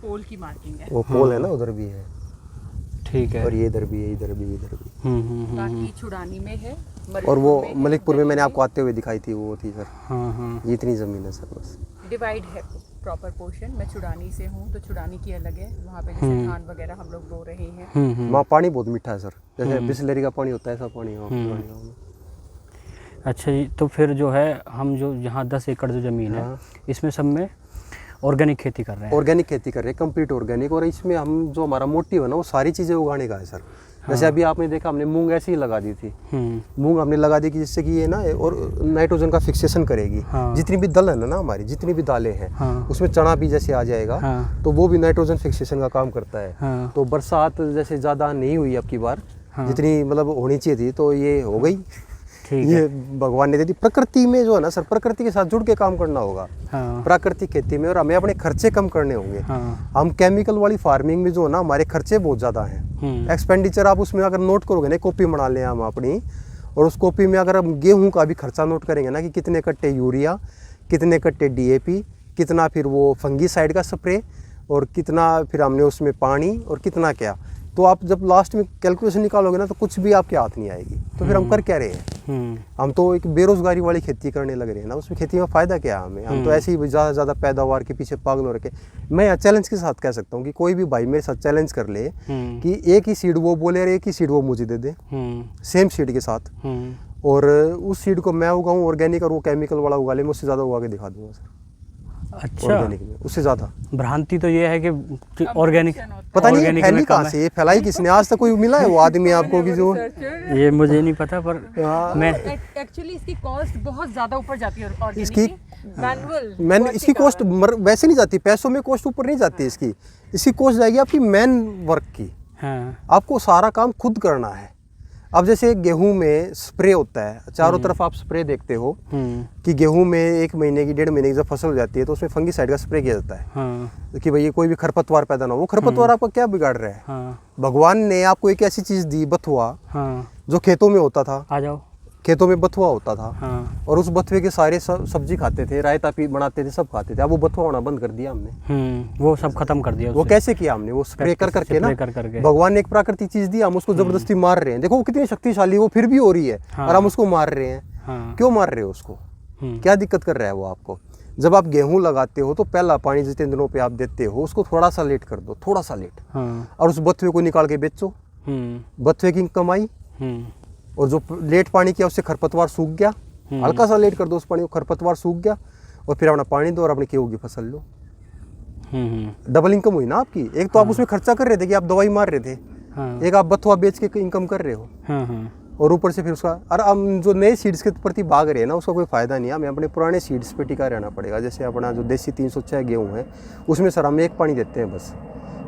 पोल की मार्किंग है। वो पोल है ना, उधर भी है। ठीक है। और ये इधर भी है, इधर भी, इधर भी। बाकी छुड़ानी में है, और वो मलिकपुर में है, मलिकपुर में मैंने दिल्ली आपको आते हुए दिखाई थी, वो थी सर। हाँ हाँ। ये इतनी ज़मीन है सर बस। डिवाइड है प्रॉपर पोर्शन। मैं छुड़ानी से हूँ तो छुड़ानी की अलग है, वहाँ पे जैसे धान वगैरह हम लोग बो रहे हैं। वहाँ पानी बहुत मीठा है सर, जैसे बिस्लरी का पानी होता है ऐसा पानी है वहाँ में। अच्छा जी, तो फिर जो है हम जो यहाँ 10 एकड़ जो ज़मीन है, हाँ। इसमें सब में ऑर्गेनिक खेती कर रहे हैं। ऑर्गेनिक खेती कर रहे हैं, कंप्लीट ऑर्गेनिक। और इसमें हम जो हमारा मोटिव है ना, वो सारी चीज़ें उगाने का है सर। जैसे अभी आपने देखा, हमने मूंग ऐसे ही लगा दी थी। मूंग हमने लगा दी कि जिससे कि ये ना और नाइट्रोजन का फिक्सेशन करेगी। हाँ। जितनी भी दल है ना हमारी, जितनी भी दालें हैं, हाँ। उसमें चना भी जैसे आ जाएगा। हाँ। तो वो भी नाइट्रोजन फिक्सेशन का काम करता है। हाँ। तो बरसात जैसे ज़्यादा नहीं हुई अब की बार, हाँ। जितनी मतलब होनी चाहिए थी, तो ये हो गई। ठीक ये है। भगवान ने दे दी। प्रकृति में जो है ना सर, प्रकृति के साथ जुड़ के काम करना होगा हाँ। प्राकृतिक खेती में। और हमें अपने खर्चे कम करने होंगे। हाँ। हम केमिकल वाली फार्मिंग में जो है ना, हमारे खर्चे बहुत ज़्यादा हैं। एक्सपेंडिचर आप उसमें अगर नोट करोगे ना, कॉपी बना लें हम अपनी, और उस कॉपी में अगर हम गेहूं का भी खर्चा नोट करेंगे ना, कि कितने कट्टे यूरिया, कितने कट्टे DAP, कितना फिर वो फंगीसाइड का स्प्रे, और कितना फिर हमने उसमें पानी, और कितना क्या, तो आप जब लास्ट में कैलकुलेशन निकालोगे ना, तो कुछ भी आपके हाथ नहीं आएगी। तो फिर हम कर क्या रहे हैं? हम तो एक बेरोजगारी वाली खेती करने लग रहे हैं ना। उसमें खेती में फ़ायदा क्या है हमें? हम तो ऐसे ही ज़्यादा से ज़्यादा पैदावार के पीछे पागल हो रखे। मैं यहाँ चैलेंज के साथ कह सकता हूँ कि कोई भी भाई मेरे साथ चैलेंज कर ले कि एक ही सीड वो बोले और एक ही सीड वो मुझे दे दे, सेम सीड के साथ, और उस सीड को मैं उगाऊँ ऑर्गेनिक, और वो केमिकल वाला उगा ले, मैं उससे ज़्यादा उगा के दिखा दूँगा सर। अच्छा, ऑर्गेनिक में उससे ज़्यादा। भ्रांति तो ये है कि ऑर्गेनिक, पता नहीं ऑर्गेनिक फैली में कहाँ कम से, ये फैलाई किसने? आज तक कोई मिला है वो आदमी आपको कि जो? है, ये मुझे नहीं पता, पर मैं एक्चुअली इसकी कॉस्ट बहुत ज़्यादा ऊपर जाती है ऑर्गेनिक इसकी मैनुअल। मैंने इसकी कॉस्ट वैसे नहीं जाती, पैसों में कॉस्ट ऊपर नहीं जाती इसकी। इसकी कॉस्ट जाएगी आपकी मैन वर्क की। हाँ। आपको सारा काम खुद करना है। अब जैसे गेहूं में स्प्रे होता है, चारों तरफ आप स्प्रे देखते हो कि गेहूं में 1 महीने की 1.5 महीने की जब फसल हो जाती है, तो उसमें फंगीसाइड का स्प्रे किया जाता है। हाँ। कि भाई ये कोई भी खरपतवार पैदा ना हो। वो खरपतवार आपका क्या बिगाड़ रहा है? हाँ। भगवान ने आपको एक ऐसी चीज़ दी, बथुआ, हाँ। जो खेतों में होता था। आ जाओ। खेतों में बथुआ होता था। हाँ। और उस बथुए के सारे सब्जी खाते थे, रायता भी बनाते थे, सब खाते थे। अब वो बथुआ होना बंद कर दिया हमने। वो सब खत्म कर दिया। वो कैसे किया हमने? वो स्प्रे कर करके ना, भगवान ने एक प्राकृतिक चीज दी, हम उसको जबरदस्ती मार रहे हैं। देखो वो कितनी शक्तिशाली, वो फिर भी हो रही है। और हम उसको मार रहे हैं। क्यों मार रहे हो उसको? क्या दिक्कत कर रहा है वो आपको? जब आप गेहूं लगाते हो तो पहला पानी जितने दिनों पे आप देते हो, उसको थोड़ा सा लेट कर दो, थोड़ा सा लेट। और उस बथुए को निकाल के बेचो, बथुए की कमाई। और जो लेट पानी किया उससे खरपतवार सूख गया, हल्का सा लेट कर दो उस पानी को, खरपतवार सूख गया, और फिर अपना पानी दो और अपनी गेहूं की फसल लो। डबल इनकम हुई ना आपकी। एक तो आप उसमें खर्चा कर रहे थे कि आप दवाई मार रहे थे, एक आप बथुआ बेच के इनकम कर रहे हो, और ऊपर से फिर उसका। और हम जो नए सीड्स के प्रति भाग रहे हैं ना, उसका कोई फायदा नहीं है। हमें अपने पुराने सीड्स पे टिका रहना पड़ेगा। जैसे अपना जो देसी 306 गेहूँ है, उसमें सर हम 1 पानी देते हैं बस।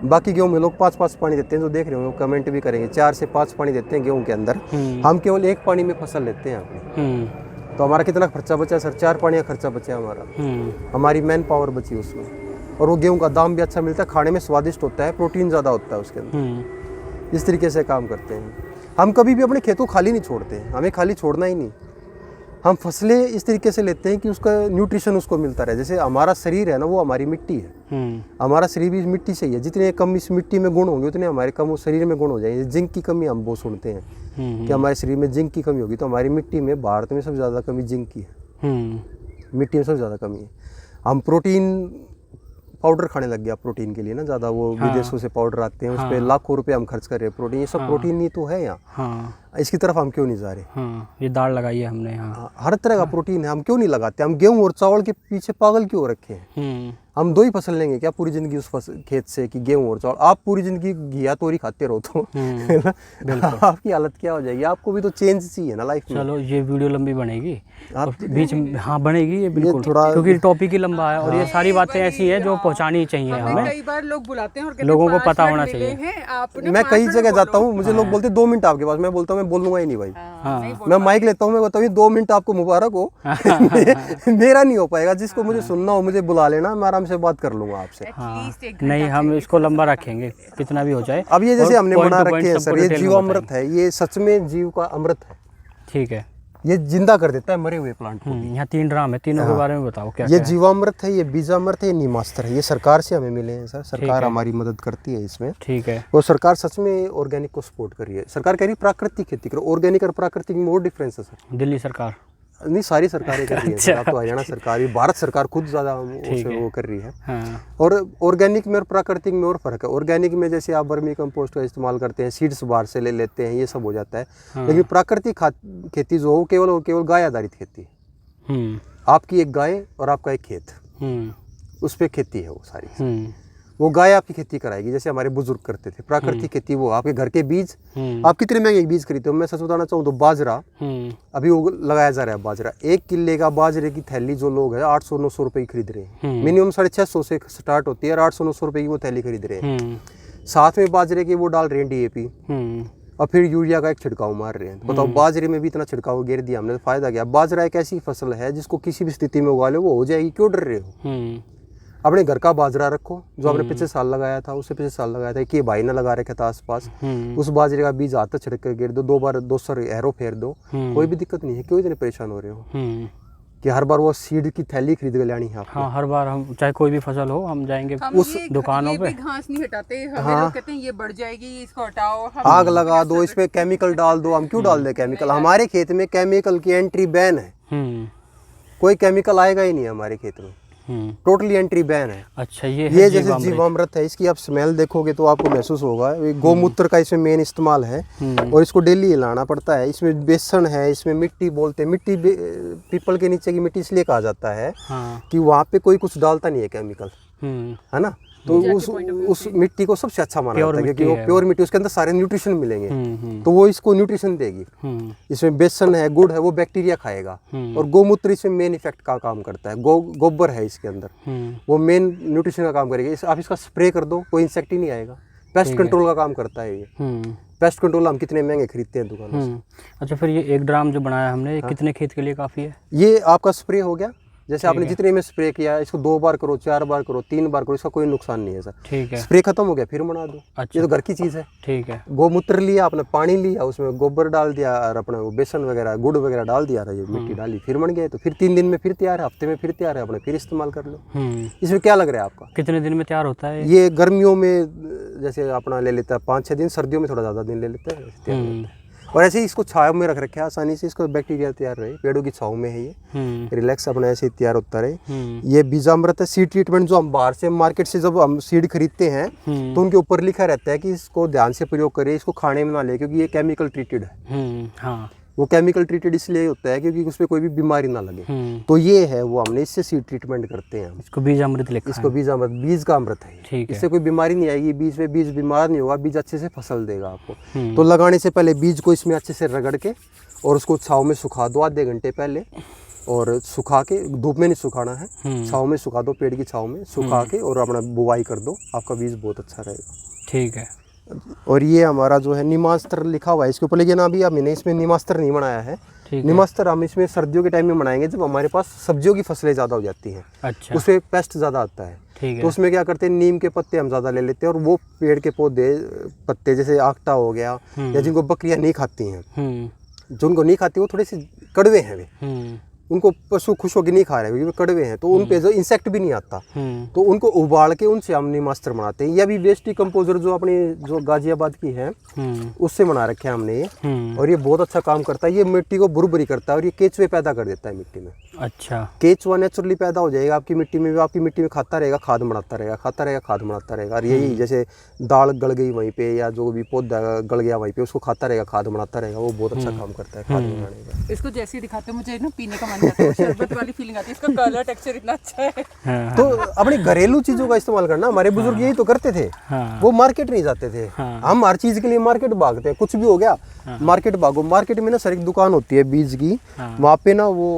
बाकी गेहूं में लोग 5-5 पानी देते हैं। जो देख रहे हो कमेंट भी करेंगे, 4 से 5 पानी देते हैं गेहूं के अंदर। हम केवल 1 पानी में फसल लेते हैं अपनी। तो हमारा कितना खर्चा बचा सर? 4 पानी का खर्चा बचा हमारा। हमारी मैन पावर बची उसमें। और वो गेहूं का दाम भी अच्छा मिलता है, खाने में स्वादिष्ट होता है, प्रोटीन ज़्यादा होता है उसके अंदर। इस तरीके से काम करते हैं हम। कभी भी अपने खेतों खाली नहीं छोड़ते, हमें खाली छोड़ना ही नहीं। हम फसलें इस तरीके से लेते हैं कि उसका न्यूट्रिशन उसको मिलता रहे। जैसे हमारा शरीर है ना, वो हमारी मिट्टी है। हमारा शरीर भी इस मिट्टी से ही है। जितने कम इस मिट्टी में गुण होंगे, उतने हमारे कम उस शरीर में गुण हो जाएंगे। जिंक की कमी हम वो सुनते हैं कि हमारे शरीर में जिंक की कमी होगी। तो हमारी मिट्टी में, भारत में सबसे ज़्यादा कमी जिंक की है। मिट्टी में सबसे ज़्यादा कमी है। हम प्रोटीन पाउडर खाने लग गया प्रोटीन के लिए ना ज़्यादा। वो विदेशों से पाउडर आते हैं, उस पर लाखों रुपए हम खर्च कर रहे हैं प्रोटीन। ये सब प्रोटीन नहीं तो है यहाँ। इसकी तरफ हम क्यों नहीं जा रहे? ये दाल लगाई है हमने यहाँ, हर तरह का प्रोटीन है, हम क्यों नहीं लगाते? हम गेहूं और चावल के पीछे पागल क्यों रखे हैं? हम 2 ही फसल लेंगे क्या पूरी जिंदगी उस खेत से, कि गेहूं और चावल? आप पूरी जिंदगी घिया तोरी खाते रहो तो आपकी हालत क्या हो जाएगी? आपको भी तो चेंज चाहिए ना लाइफ में। चलो ये वीडियो लंबी बनेगी बीच में। हाँ बनेगी ये बिल्कुल, क्योंकि टॉपिक ही लंबा है। और ये सारी बातें ऐसी है जो पहुँचानी चाहिए हमें। कई बार लोग बुलाते हैं और लोगों को पता होना चाहिए। मैं कई जगह जाता हूँ, मुझे लोग बोलते 2 मिनट आपके पास। मैं बोलता हूँ मैं बोलूंगा ही नहीं भाई। मैं माइक लेता हूँ, मैं बताऊँ 2 मिनट आपको मुबारक हो। मेरा नहीं हो पाएगा। जिसको मुझे सुनना हो मुझे बुला लेना, मैं आराम से बात कर लूंगा आपसे। नहीं, हम इसको लंबा रखेंगे कितना भी हो जाए। अब ये जैसे हमने बना रखे हैं सर, ये जीव अमृत है। ये सच में जीव का अमृत है। ठीक है। ये जिंदा कर देता है मरे हुए प्लांट को। यहाँ 3 ड्राम है, तीनों के बारे में बताओ क्या ये क्या जीवामृत है, ये बीजामृत है, ये नीमास्त्र है। ये सरकार से हमें मिले हैं सर, सरकार हमारी मदद करती है इसमें। ठीक है। और सरकार सच में ऑर्गेनिक को सपोर्ट कर रही है। सरकार कह रही है प्राकृतिक खेती करो, ऑर्गेनिक और प्राकृतिक में और डिफरेंस है सर। दिल्ली सरकार नहीं, सारी सरकारें कर रही है। आप तो हरियाणा सरकार, भारत सरकार खुद ज़्यादा वो कर रही है। हाँ। और ऑर्गेनिक में और प्राकृतिक में और फर्क है। ऑर्गेनिक में जैसे आप वर्मी कंपोस्ट का इस्तेमाल करते हैं, सीड्स बाहर से ले लेते हैं, ये सब हो जाता है। लेकिन प्राकृतिक खेती जो हो केवल गाय आधारित खेती है। आपकी एक गाय और आपका एक खेत, उस पर खेती है वो सारी। वो गाय आपकी खेती कराएगी, जैसे हमारे बुजुर्ग करते थे। प्राकृतिक खेती वो आपके घर के बीज, आप कितने महंगे बीज खरीदते हो। मैं सच बताना चाहूँ तो बाजरा अभी वो लगाया जा रहा है। बाजरा 1 किले का बाजरे की थैली जो लोग है 800-900 रुपए की खरीद रहे हैं। मिनिमम 650 से स्टार्ट होती है और 800-900 रुपए की वो थैली खरीद रहे हैं। साथ में बाजरे के वो डाल रहे हैं DAP और फिर यूरिया का एक छिड़काव मार रहे हैं। तो बताओ बाजरे में भी इतना छिड़काव गिर दिया हमने, तो फायदा क्या। बाजरा एक ऐसी फसल है जिसको किसी भी स्थिति में उगा लो वो हो जाएगी, क्यों डर रहे हो। अपने घर का बाजरा रखो जो आपने पिछले साल लगाया था, उससे पिछले साल लगाया था कि भाई ने लगा रखा था आसपास, उस बाजरे का बीज हाथ छिड़क कर गिर दो, 2 बार 200 एरो फेर दो, कोई भी दिक्कत नहीं है। क्यों इतने परेशान हो रहे हो कि हर बार वो सीड की थैली खरीद कर लानी है आपको। हाँ, हर बार हम चाहे कोई भी फसल हो हम जाएंगे उस दुकानों पे। घास नहीं हटाते, हमें लोग कहते हैं ये बढ़ जाएगी, इसको हटाओ। आग लगा दो, इस पे केमिकल डाल दो। हम क्यों डाल दे केमिकल। हमारे खेत में केमिकल की एंट्री बैन है। कोई केमिकल आएगा ही नहीं हमारे खेत में, टोटली एंट्री बैन है। अच्छा, ये जैसे जीवामृत है, इसकी आप स्मेल देखोगे तो आपको महसूस होगा। गोमूत्र का इसमें मेन इस्तेमाल है और इसको डेली हिलाना पड़ता है। इसमें बेसन है, इसमें मिट्टी बोलते हैं। मिट्टी पीपल के नीचे की मिट्टी इसलिए कहा जाता है कि वहाँ पे कोई कुछ डालता नहीं है केमिकल, है ना। तो उस मिट्टी को सबसे अच्छा माना जाता है क्योंकि वो प्योर मिट्टी, उसके अंदर सारे न्यूट्रिशन मिलेंगे, तो वो इसको न्यूट्रिशन देगी। इसमें बेसन है, गुड़ है, वो बैक्टीरिया खाएगा। और गोमूत्र इसमें मेन इफेक्ट का काम करता है। गोबर है इसके अंदर, वो मेन न्यूट्रिशन का काम करेगा। आप इसका स्प्रे कर दो, कोई इंसेक्ट ही नहीं आएगा। पेस्ट कंट्रोल का काम करता है ये। पेस्ट कंट्रोल हम कितने महंगे खरीदते हैं दुकानों से। अच्छा, फिर ये 1 ड्राम जो बनाया हमने, ये कितने खेत के लिए काफ़ी है। ये आपका स्प्रे हो गया, जैसे आपने जितने में स्प्रे किया इसको 2 बार करो, 4 बार करो, 3 बार करो, इसका कोई नुकसान नहीं है सर। ठीक है। स्प्रे खत्म हो गया फिर बना दो। अच्छा। ये तो घर की चीज़ है। ठीक है। गोमूत्र लिया आपने, पानी लिया, उसमें गोबर डाल दिया और अपना वो बेसन वगैरह गुड़ वगैरह डाल दिया, ये मिट्टी डाली, फिर बन गए। तो फिर 3 दिन में फिर तैयार है, हफ्ते में फिर तैयार है, अपने फिर इस्तेमाल कर लो। इसमें क्या लग रहा है आपका, कितने दिन में तैयार होता है ये। गर्मियों में जैसे अपना ले लेता है 5-6 दिन, सर्दियों में थोड़ा ज़्यादा दिन ले लेता है। और ऐसे ही इसको छाव में रख रखे है, आसानी से इसको बैक्टीरिया तैयार रहे। पेड़ों की छाव में है ये, रिलैक्स अपना ऐसे ही तैयार होता रहे। ये बीजामृत है। सीड ट्रीटमेंट जो हम बाहर से मार्केट से जब हम सीड खरीदते हैं तो उनके ऊपर लिखा रहता है कि इसको ध्यान से प्रयोग करें, इसको खाने में ना ले, क्योंकि ये केमिकल ट्रीटेड है। हाँ, वो केमिकल ट्रीटेड इसलिए होता है क्योंकि उसमें कोई भी बीमारी ना लगे। तो ये है वो, हमने इससे सीड ट्रीटमेंट करते हैं। इसको बीजामृत लिखा है। इसको बीजामृत, बीज का अमृत है। ठीक है। इससे कोई बीमारी नहीं आएगी, बीज पे बीज बीमार नहीं होगा, बीज अच्छे से फसल देगा आपको। तो लगाने से पहले बीज को इसमें अच्छे से रगड़ के और उसको छाव में सुखा दो आधे घंटे पहले, और सुखा के, धूप में नहीं सुखाना है, छाव में सुखा दो, पेड़ की छाव में सुखा के, और अपना बुवाई कर दो, आपका बीज बहुत अच्छा रहेगा। ठीक है। और ये हमारा जो है नीमास्त्र लिखा हुआ है इसके ऊपर, लेकिन अभी हमने इसमें नीमास्त्र नहीं बनाया है। नीमास्त्र हम इसमें सर्दियों के टाइम में बनाएंगे जब हमारे पास सब्जियों की फसलें ज़्यादा हो जाती हैं। अच्छा। उसमें पेस्ट ज़्यादा आता है। तो उसमें क्या करते हैं, नीम के पत्ते हम ज़्यादा ले लेते हैं, और वो पेड़ के पौधे पत्ते जैसे आखटा हो गया, या जिनको बकरियाँ नहीं खाती हैं, जो उनको नहीं खाती वो थोड़े से कड़वे हैं, वे उनको पशु खुश होकर नहीं खा रहे क्योंकि कड़वे हैं, तो उन पे जो इंसेक्ट भी नहीं आता, तो उनको उबाल के उनसे हम नीमास्त्र बनाते हैं। या भी वेस्ट डिकम्पोजर जो अपनी जो गाजियाबाद की है उससे बना रखे हैं हमने ये, और ये बहुत अच्छा काम करता है। ये मिट्टी को बुरबुरी करता है और ये केचुए पैदा कर देता है मिट्टी में। अच्छा। केचुआ नेचुरली पैदा हो जाएगा आपकी मिट्टी में, आपकी मिट्टी में खाता रहेगा, खाद बनाता रहेगा, खाता रहेगा, खाद बनाता रहेगा। और यही जैसे दाल गल गई वहीं पे, या जो भी पौधा गल गया वहीं पे, उसको खाता रहेगा, खाद बनाता रहेगा, वो बहुत अच्छा काम करता है खाद बनाने का। इसको जैसे ही दिखाते मुझे ना पीने का मन करता है, शरबत वाली फीलिंग आती है, इसका कलर टेक्सचर इतना अच्छा है। तो अपनी घरेलू चीजों का इस्तेमाल करना, हमारे बुजुर्ग यही तो करते थे। वो मार्केट नहीं जाते थे। हम हर चीज के लिए मार्केट भागते हैं, कुछ भी हो गया मार्केट भागो। मार्केट में ना सर एक दुकान होती है बीज की, वहाँ पे ना वो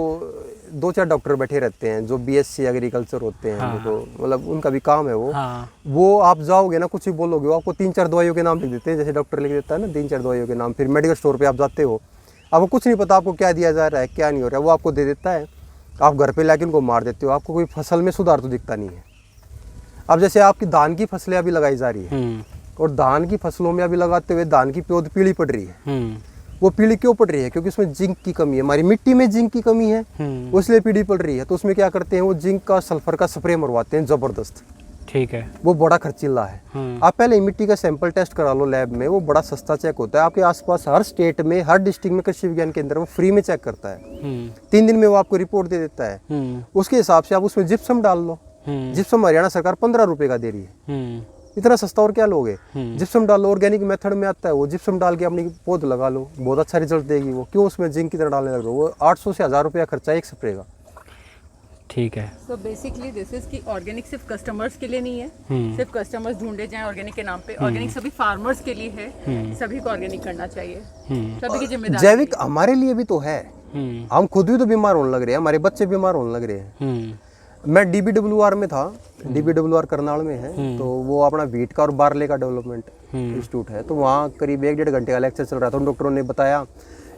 2-4 डॉक्टर बैठे रहते हैं जो BSc एग्रीकल्चर होते हैं, तो मतलब उनका भी काम है वो आप जाओगे ना, कुछ भी बोलोगे, वो आपको 3-4 दवाइयों के नाम लिख देते हैं, जैसे डॉक्टर लिख देता है ना 3-4 दवाइयों के नाम। फिर मेडिकल स्टोर पे आप जाते हो, आपको कुछ नहीं पता आपको क्या दिया जा रहा है, क्या नहीं हो रहा है, वो आपको दे देता है, आप घर पे लाके उनको मार देते हो, आपको कोई फसल में सुधार तो दिखता नहीं है। अब जैसे आपकी धान की फसलें अभी लगाई जा रही है, और धान की फसलों में अभी लगाते हुए धान की पौध पीली पड़ रही है, वो पीली क्यों पड़ रही है? क्योंकि उसमें जिंक की कमी है, हमारी मिट्टी में जिंक की कमी है, इसलिए पीली पड़ रही है। तो उसमें क्या करते हैं, वो जिंक का सल्फर का स्प्रे मरवाते हैं जबरदस्त। ठीक है। वो बड़ा खर्चीला है। आप पहले मिट्टी का सैंपल टेस्ट करा लो लैब में, वो बड़ा सस्ता चेक होता है। आपके आसपास हर स्टेट में, हर डिस्ट्रिक्ट में कृषि विज्ञान केंद्र वो फ्री में चेक करता है। 3 दिन में वो आपको रिपोर्ट दे देता है। उसके हिसाब से आप उसमें जिप्सम डाल लो। जिप्सम हरियाणा सरकार 15 रुपए का दे रही है। इतना सस्ता और क्या लोगे? जिप्सम डाल लो, ऑर्गेनिक मेथड में आता है वो। जिप्सम डाल के अपनी पौध लगा लो, बहुत अच्छा रिजल्ट देगी वो। क्यों उसमें जिंक की तरह डालने लग रहे हो? वो 800 से 1000 रुपया खर्चा एक स्प्रे का। ठीक है। तो बेसिकली दिस इज कि ऑर्गेनिक सिर्फ कस्टमर्स के लिए नहीं है, सिर्फ कस्टमर्स ढूंढे जाएं ऑर्गेनिक के नाम पे। ऑर्गेनिक सभी फार्मर्स के लिए है, सभी को ऑर्गेनिक करना चाहिए, सभी की जिम्मेदारी। जैविक हमारे लिए भी तो है। हम खुद भी तो बीमार होने लग रहे हैं, हमारे बच्चे बीमार होने लग रहे हैं। मैं DBWR में था, DBWR करनाल में है, तो वो अपना वीट का और बार्ले का डेवलपमेंट इंस्टीट्यूट है। तो वहाँ करीब 1-1.5 घंटे का लेक्चर चल रहा था। डॉक्टरों ने बताया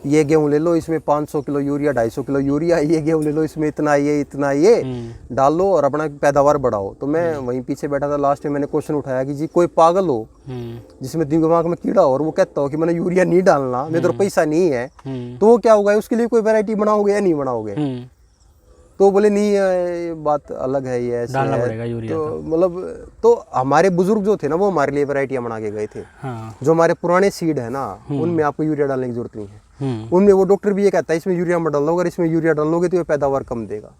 ये गेहूँ ले लो, इसमें 500 किलो यूरिया, 250 किलो यूरिया, ये गेहूँ ले लो, इसमें इतना ये डाल लो और अपना पैदावार बढ़ाओ। तो मैं वहीं पीछे बैठा था। लास्ट में मैंने क्वेश्चन उठाया कि जी कोई पागल हो जिसमें दिमाग में कीड़ा हो और वो कहता हो कि मैंने यूरिया नहीं डालना, मेरे तो पैसा नहीं है, तो वो क्या होगा? उसके लिए कोई वैरायटी बनाओगे या नहीं बनाओगे? तो बोले नहीं, ये बात अलग है, ये ऐसे है। तो मतलब तो हमारे बुजुर्ग जो थे ना, वो हमारे लिए वैरायटियां बना के गए थे। जो हमारे पुराने सीड है ना, उनमें आपको यूरिया डालने की जरूरत नहीं है। उनमें वो डॉक्टर भी ये कहता है इसमें यूरिया मत डालो, अगर इसमें यूरिया डालोगे तो ये पैदावार कम देगा।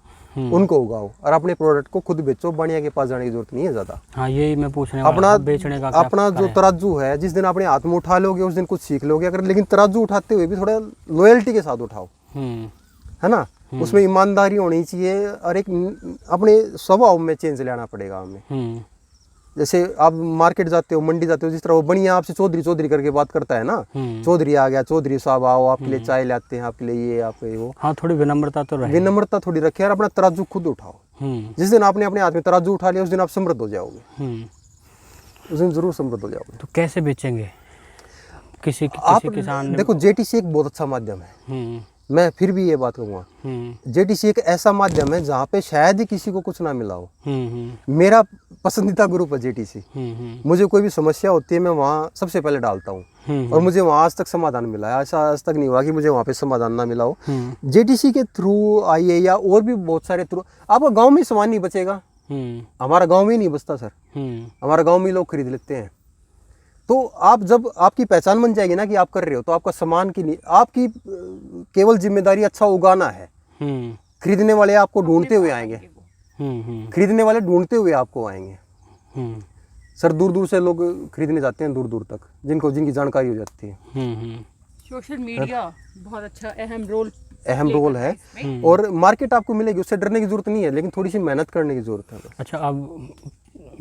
उनको उगाओ और अपने प्रोडक्ट को खुद बेचो, बढ़िया के पास जाने की जरूरत नहीं है ज्यादा। हाँ, यही मैं पूछने अपना बेचने का अपना जो तराजू है, जिस दिन अपने हाथ में उठा लोगे उस दिन कुछ सीख लोगे। अगर लेकिन तराजू उठाते हुए भी थोड़ा लॉयल्टी के साथ उठाओ, है ना, उसमें ईमानदारी होनी चाहिए और एक अपने स्वभाव में चेंज लाना पड़ेगा हमें। जैसे आप मार्केट जाते हो, मंडी जाते हो, जिस तरह वो बढ़िया आपसे चौधरी चौधरी करके बात करता है ना, चौधरी आ गया, चौधरी साहब आओ, आपके लिए चाय लाते हैं, आपके लिए ये, आपके वो। हाँ, थोड़ी विनम्रता तो रहे, विनम्रता थोड़ी रखे और अपना तराजू खुद उठाओ। जिस दिन आपने अपने हाथ में तराजू उठा लिया उस दिन आप समृद्ध हो जाओगे, उस दिन जरूर समृद्ध हो जाओगे। तो कैसे बेचेंगे किसी किसान? देखो, JTC एक बहुत अच्छा माध्यम है। मैं फिर भी ये बात कहूँगा, JTC एक ऐसा माध्यम है जहाँ पे शायद ही किसी को कुछ ना मिला हो। मेरा पसंदीदा ग्रुप है JTC। मुझे कोई भी समस्या होती है मैं वहाँ सबसे पहले डालता हूँ और मुझे वहाँ आज तक समाधान मिला है। ऐसा आज तक नहीं हुआ कि मुझे वहाँ पे समाधान ना मिला हो। JTC के थ्रू आइए या और भी बहुत सारे थ्रू, आपका गाँव में सामान नहीं बचेगा। हमारा गाँव में नहीं बचता सर, हमारा गाँव में लोग खरीद लेते हैं। तो आप जब आपकी पहचान बन जाएगी ना कि आप कर रहे हो, तो आपका सामान की नहीं, आपकी केवल जिम्मेदारी अच्छा उगाना है। खरीदने वाले आपको ढूंढते हुए आएंगे, खरीदने वाले ढूंढते हुए आपको आएंगे। सर दूर दूर से लोग खरीदने जाते हैं, दूर दूर तक, जिनकी जानकारी हो जाती है। सोशल मीडिया बहुत अच्छा अहम रोल है और मार्केट आपको मिलेगी, उससे डरने की जरूरत नहीं है, लेकिन थोड़ी सी मेहनत करने की जरूरत है। अच्छा, अब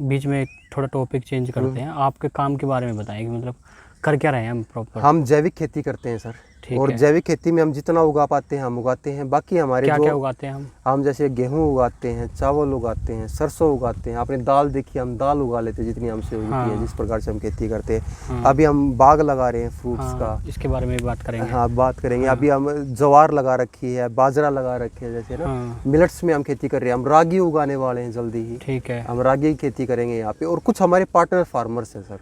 बीच में थोड़ा टॉपिक चेंज करते हैं, आपके काम के बारे में बताएं कि मतलब कर क्या रहे हैं हम प्रॉपर? हम जैविक खेती करते हैं सर, और जैविक खेती में हम जितना उगा पाते हैं हम उगाते हैं। बाकी हमारे क्या उगाते हैं हम जैसे गेहूं उगाते हैं, चावल उगाते हैं, सरसों उगाते हैं। आपने दाल देखी, हम दाल उगा लेते हैं जितनी हमसे होती है, जिस प्रकार से हम खेती करते हैं। अभी हम बाग लगा रहे हैं फ्रूट्स का, इसके बारे में बात करेंगे। हाँ, बात करेंगे। अभी हम ज्वार लगा रखी है, बाजरा लगा रखे है, जैसे ना मिलेट्स में हम खेती कर रहे हैं। हम रागी उगाने वाले हैं जल्दी ही। ठीक है, हम रागी की खेती करेंगे यहाँ पे। और कुछ हमारे पार्टनर फार्मर्स हैं सर,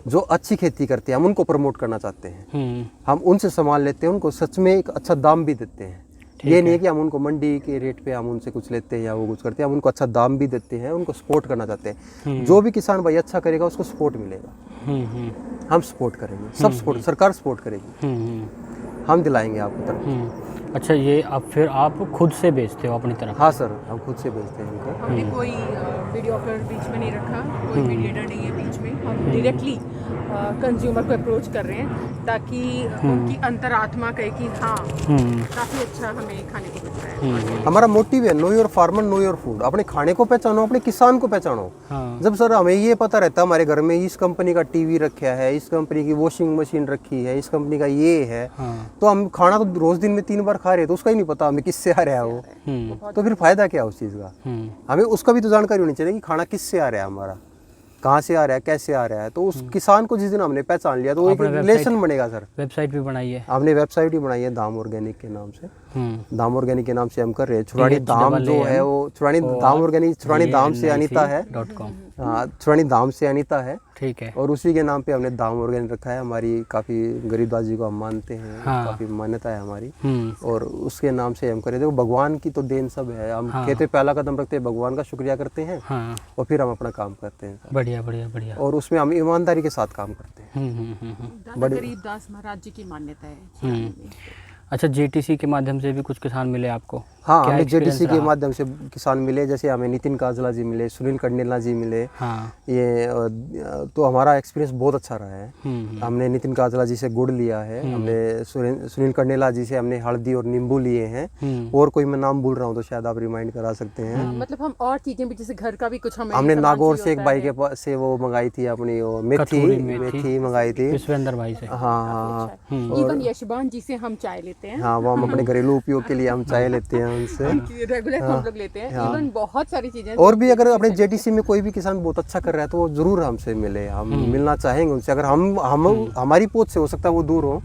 जो अच्छी खेती करते हैं, हम उनको प्रमोट करना चाहते हैं। हम उनसे सामान लेते हैं, उनको सच में एक अच्छा दाम भी देते हैं। ये नहीं है कि हम उनको मंडी के रेट पे हम उनसे कुछ लेते हैं या वो कुछ करते हैं, हम उनको अच्छा दाम भी देते हैं, उनको सपोर्ट करना चाहते हैं। जो भी किसान भाई अच्छा करेगा उसको सपोर्ट मिलेगा। हम सपोर्ट करेंगे, सब सपोर्ट, सरकार सपोर्ट करेगी, हम दिलाएंगे आपको तरफ। अच्छा, ये आप खुद से बेचते हो अपनी तरफ? हाँ सर, हम खुद से बेचते हैं उनको। हमने कोई वीडियोग्राफर बीच में नहीं रखा, कोई मीडिएटर नहीं है बीच में। हम डायरेक्टली कंज्यूमर को अप्रोच कर रहे हैं ताकि उनकी अंतरात्मा कहे कि हाँ काफ़ी अच्छा हमें खाने को मिल रहा है। हमारा मोटिव है know your farmer know your food. अपने खाने को पहचानो, अपने किसान को पहचानो। जब सर हमें ये पता रहता है हमारे घर में इस कंपनी का टीवी रखा है, इस कंपनी की वॉशिंग मशीन रखी है, इस कंपनी का ये है, तो हम खाना तो रोज दिन में 3 बार खा रहे हैं, तो उसका ही नहीं पता हमें किससे आ रहा है वो, तो फिर फायदा क्या उस चीज़ का? हमें उसका भी तो जानकारी होनी चाहिए कि खाना किससे आ रहा है, हमारा कहाँ से आ रहा है, कैसे आ रहा है। तो उस किसान को जिस दिन हमने पहचान लिया तो एक रिलेशन बनेगा सर। वेबसाइट भी बनाई है हमने, वेबसाइट भी बनाई है धाम ऑर्गेनिक के नाम से। धाम ऑर्गेनिक के नाम से हम कर रहे हैं। छुरानी धाम जो है वो छुरानी धाम ऑर्गेनिक, छुरानी धाम से अनीता है .com। हाँ, छुरानी धाम से अनीता है। ठीक है। और उसी के नाम पे हमने दाम ऑर्गेनिक रखा है। हमारी काफ़ी गरीबदास जी को हम मानते हैं, काफ़ी मान्यता है हमारी, और उसके नाम से हम करें। देखो भगवान की तो देन सब है, हम खेत पे पहला कदम रखते हैं, भगवान का शुक्रिया करते हैं, और फिर हम अपना काम करते हैं। बढ़िया बढ़िया बढ़िया। और उसमें हम ईमानदारी के साथ काम करते हैं। दादा गरीबदास महाराज जी की मान्यता है। अच्छा, जेटीसी के माध्यम से भी कुछ किसान मिले आपको? हाँ, हमें जेटीसी के माध्यम से किसान मिले, जैसे हमें नितिन काजला जी मिले, सुनील कंडेला जी मिले। हाँ। ये तो हमारा एक्सपीरियंस बहुत अच्छा रहा है। हमने नितिन काजला जी से गुड़ लिया है, हमने सुनील कंडेला जी से हमने हल्दी और नींबू लिए हैं, और कोई मैं नाम भूल रहा हूँ तो शायद आप रिमाइंड करा सकते हैं। मतलब हम और चीजें भी, जैसे घर का भी कुछ हमने नागौर से एक भाई के पास से वो मंगाई थी अपनी, वो मेथी मंगाई थी, विश्वेंद्र भाई से। हाँ, इवन यशबान जी से हम चाय लेते हैं। हाँ, वो हम अपने घरेलू उपयोग के लिए हम चाय लेते हैं उनसे, रेगुलर हम लोग लेते हैं। इवन बहुत सारी चीजें। और भी अगर अपने जेटीसी में कोई भी किसान बहुत अच्छा कर रहा है तो वो जरूर हमसे मिले, हम मिलना चाहेंगे उनसे। अगर हम हमारी पहुंच से हो सकता है वो दूर हो,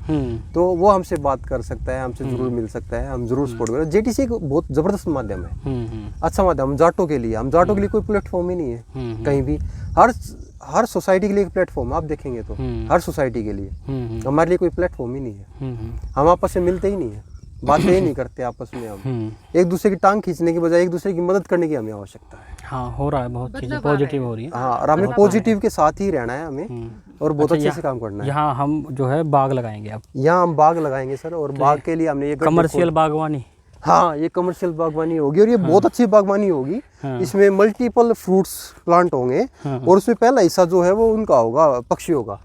तो वो हमसे बात कर सकता है, हमसे जरूर मिल सकता है, हम जरूर सपोर्ट करें। जेटीसी एक बहुत जबरदस्त माध्यम है, अच्छा माध्यम। हम जाटों के लिए कोई प्लेटफॉर्म ही नहीं है कहीं भी। हर सोसाइटी के लिए एक प्लेटफॉर्म आप देखेंगे तो, हर सोसाइटी के लिए हमारे लिए कोई प्लेटफॉर्म ही नहीं है। हम आपस में मिलते ही नहीं है, बातें ही नहीं करते आपस में। हम एक दूसरे की टांग खींचने की बजाय एक दूसरे की मदद करने की हमें आवश्यकता है। हाँ, हो रहा है, बहुत चीजें पॉजिटिव हो रही है। हाँ, और हमें पॉजिटिव के साथ ही रहना है हमें, और बहुत अच्छे से काम करना है। यहाँ हम जो है बाग लगाएंगे अब। यहाँ हम बाग लगाएंगे सर, और बाग के लिए हमने ये कमर्शियल बागवानी। हाँ, ये कमर्शियल बागवानी होगी, और ये बहुत अच्छी बागवानी होगी। इसमें मल्टीपल फ्रूट्स प्लांट होंगे, और उसमें पहला हिस्सा जो है वो उनका होगा, पक्षियों का।